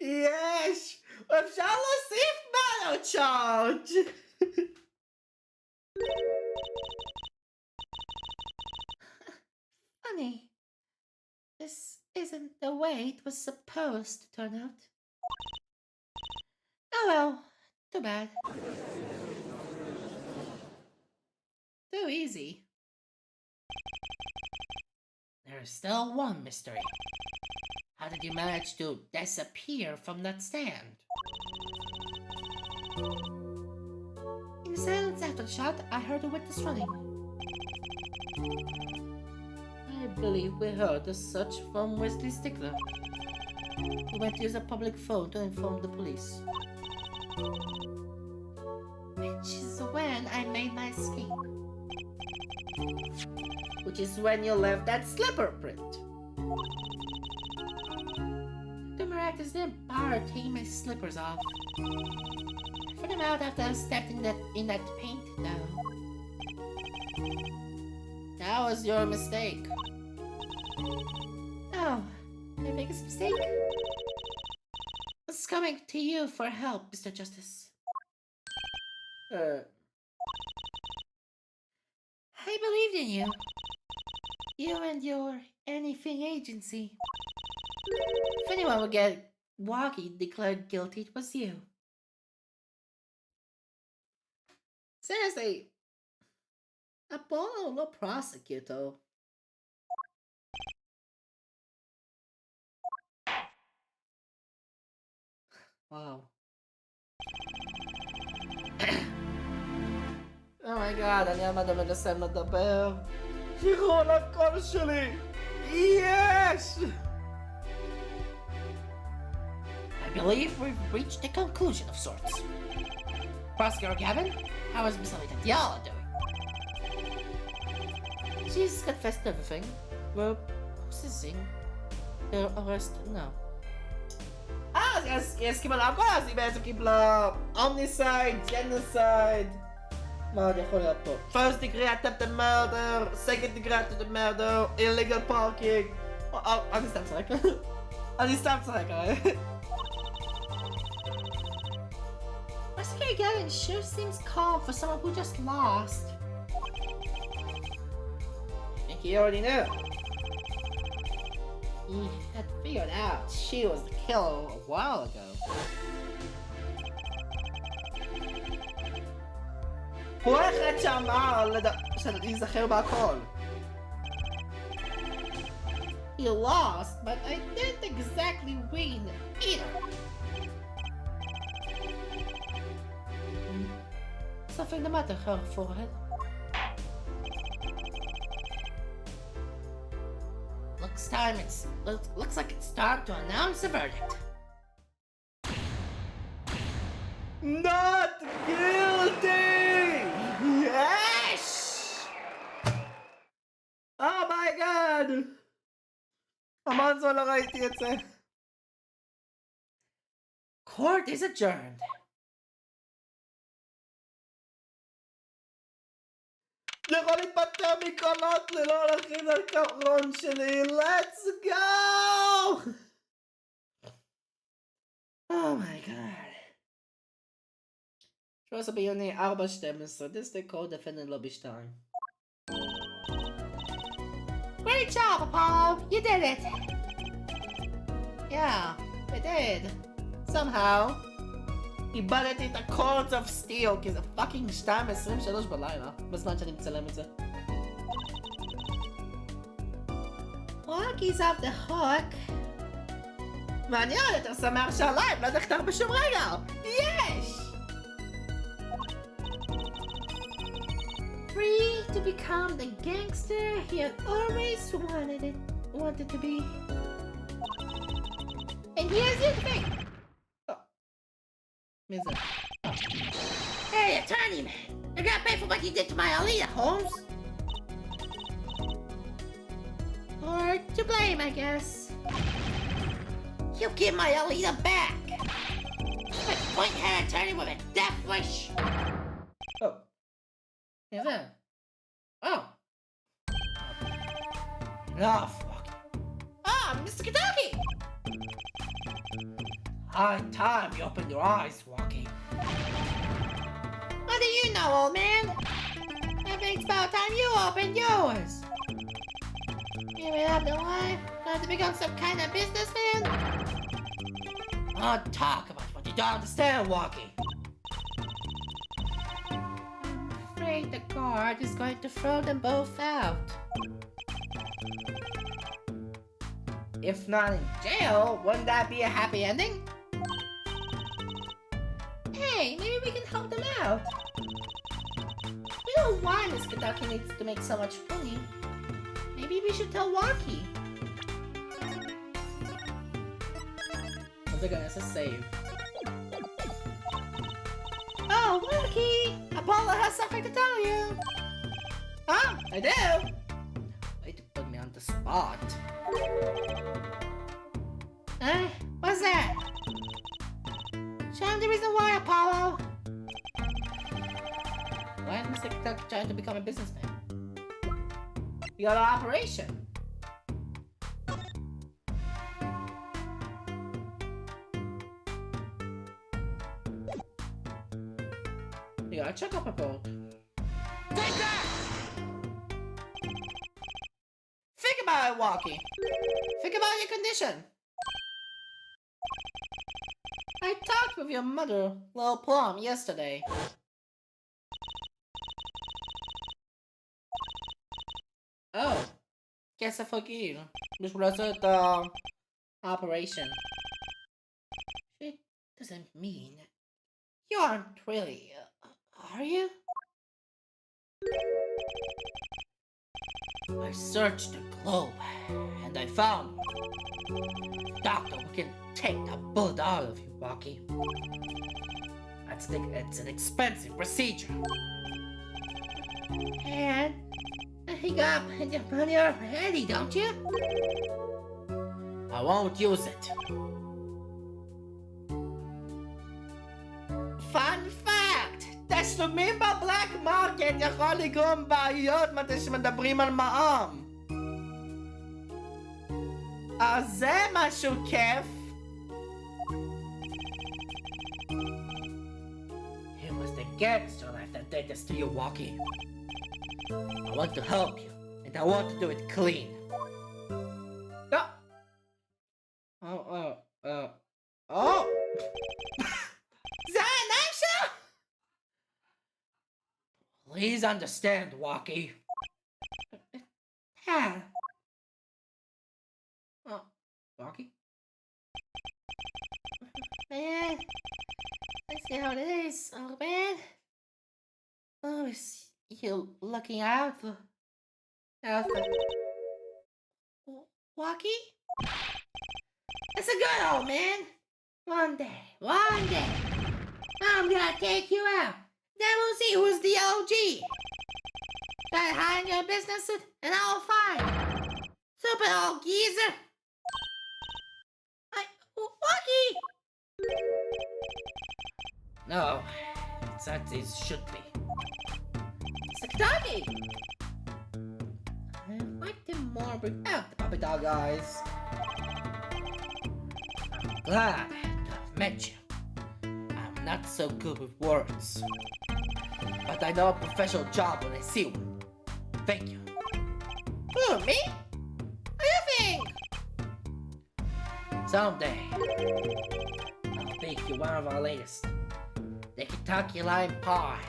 יש! אפשר להוסיף מנו צ'ארג'. Funny. This isn't the way it was supposed to turn out. Oh well, too bad. Too easy. There's still one mystery. How did you manage to disappear from that stand? In the silence after the shot, I heard a witness running. I believe we heard as such from Wesley Stickler. He went to use a public phone to inform the police. Which is when I made my escape. Which is when you left that slipper print. The miraculous didn't bother taking my slippers off. I threw them out after I stepped in that paint, though. That was your mistake. Oh, my biggest mistake? I was coming to you for help, Mr. Justice. I believed in you. You and your anything agency. If anyone would get Woggy declared guilty, it was you. Seriously, Apollo no prosecutor. Wow. Oh my god, אני עמדה מנסה לדבר. שיכרון הקול שלי! יש! I believe we've reached a conclusion of sorts. Prosecutor Gavin, how is Miss Alita Diallo doing? She's confessed everything. We're processing her arrest now. Yes, קיבלה הכל, אז היא בעצם קיבלה omnicide, genocide. מה עוד יכול להיות פה? First degree attempted murder, second degree attempted murder, illegal parking. אני סתם צחק. אני סתם צחק, Prosecutor Gavin sure seems calm for someone who just lost. I think he already knew. He had figured out she was the killer a while ago. הוא אחד שאמר להיזכר בהכל. He lost, but I didn't exactly win either. Something the matter, her forehead. Looks like it's time to announce the verdict. Not guilty! Yes! Oh my god! המון זמן לא ראיתי את זה. Court is adjourned. יכול להתפטר מקולות ללא להכריז על קרון שלי. Let's go! Oh my god. 13 ביוני 4/12, דיסטריק קוד דפנדנט לובי 2. Great job, Apollo! You did it! Yeah, I did. Somehow. איבדתי את ה-Chords of Steel כי זה פאקינג 2:23 בלילה בזמן שאני מצלם את זה. Rocky's off the hook. ואני עוד יותר שמח שהלייב לא נחתר בשום רגע! יש! Free to become the gangster he had always wanted to be. And here's your thing. מי זה? There you attorney, man. You're gonna pay for what you did to my Alita, Holmes. Or to blame, I guess. You give my Alita back. Like point-head attorney with a death wish. Oh. Yeah, there. Oh. Enough, Walkie. Ah, Mr. Kentucky! High time you open your eyes, Walkie. What do you know, old man? I think it's about time you opened yours. Give it up the life, not to become some kind of businessman? Don't talk about what you don't understand, Walkie. I'm afraid the guard is going to throw them both out. If not in jail, wouldn't that be a happy ending? Hey, maybe we can help them out. We know why Miss Kentucky needs to make so much money. Maybe we should tell Walkie. They're gonna save. Oh, Walkie! Apollo has something to tell you. Huh? I do? Way to put me on the spot. What's that? Show him the reason why, Apollo. Why is Mr. Kentucky trying to become a businessman? You got an operation. You got a checkup report. Take that! Think about it, Walkie. Think about your condition. I talked with your mother, Lil Plum, yesterday. Oh, guess I forgive. This was the operation. It doesn't mean you aren't really, are you? I searched the globe and I found one. Doctor, we can take the bullet out of you, Walkie. It's an expensive procedure. And you got plenty of money already, don't you? I won't use it. Fun fact! תשלומים בבלק מרקט יכול לגרום בעיות מתי שמדברים על מע"מ. אז זה משהו כיף. It was the gangster life that did this to you, Walkie. I want to help you, and I want to do it clean. Oh! Is that a knife shot? Please understand, Walkie. Yeah. Oh, Walkie? Man, I see how it is, old man. Oh, is you looking out for Walkie? It's a good old man. One day, I'm gonna take you out. Then we'll see who's the OG. Try to hide in your business suit, and I'll find. Stupid old geezer. Walkie! No, it's as it should be. It's a doggy. I like them more without the puppy dog eyes. I'm glad to have met you. I'm not so good with words, but I know a professional job when I see one. Thank you. Who, me? What do you think? Someday, I'll make you one of our latest. The Kentucky Lime Pie.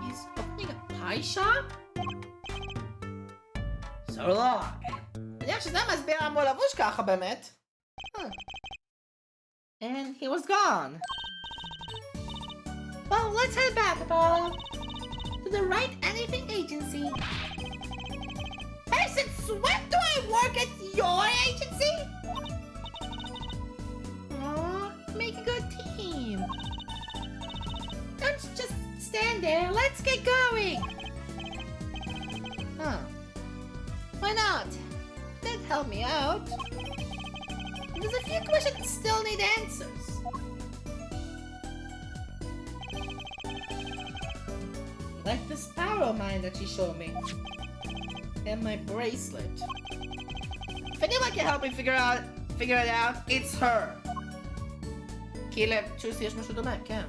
He's opening a pie shop? So long. אני חושב שזה מסביר למה הוא לבוש ככה באמת. And he was gone. Well, let's head back, Apollo. To the Right Anything Agency. Hey, since when do I work at your agency? Aw, make a good team. stand there. Let's get going. Huh. Why not? That helped me out. There's a few questions that still need answers. Like the sparrow mine that she showed me. And my bracelet. If anyone can help me figure it out, it's her. כי לצ'וסי יש משהו דומה, כן.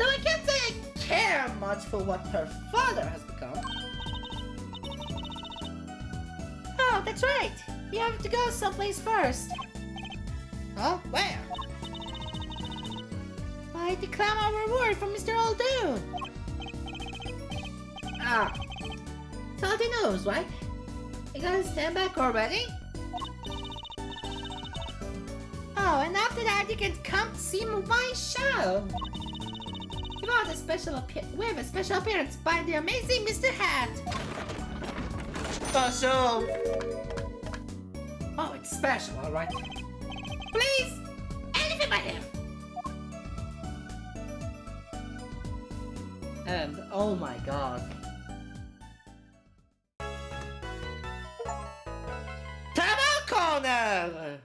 Though I can't say I care much for what her father has become. Oh, that's right. You have to go someplace first. Huh? Where? Why, to claim our reward from Mr. Aldoon. Ah, Salty knows, right? You gotta stand back already? Oh, and after that you can come see my show. We have a special appearance by the amazing Mr. Hat. special. Oh, it's special, alright. Please, anything by him. And oh my god. Table corner!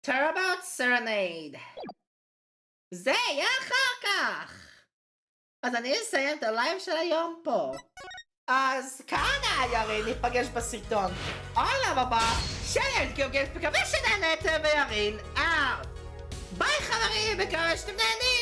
Turbout Serenade. זה יהיה אחר כך. אז אני אסיים את הלייב של היום פה. אז כאן ירין, ניפגש בסרטון העולם הבא של ילד גיאוגרפי, מקווה שנהנתם וירין אאוט. ביי חברים, מקווה שאתם נהנים.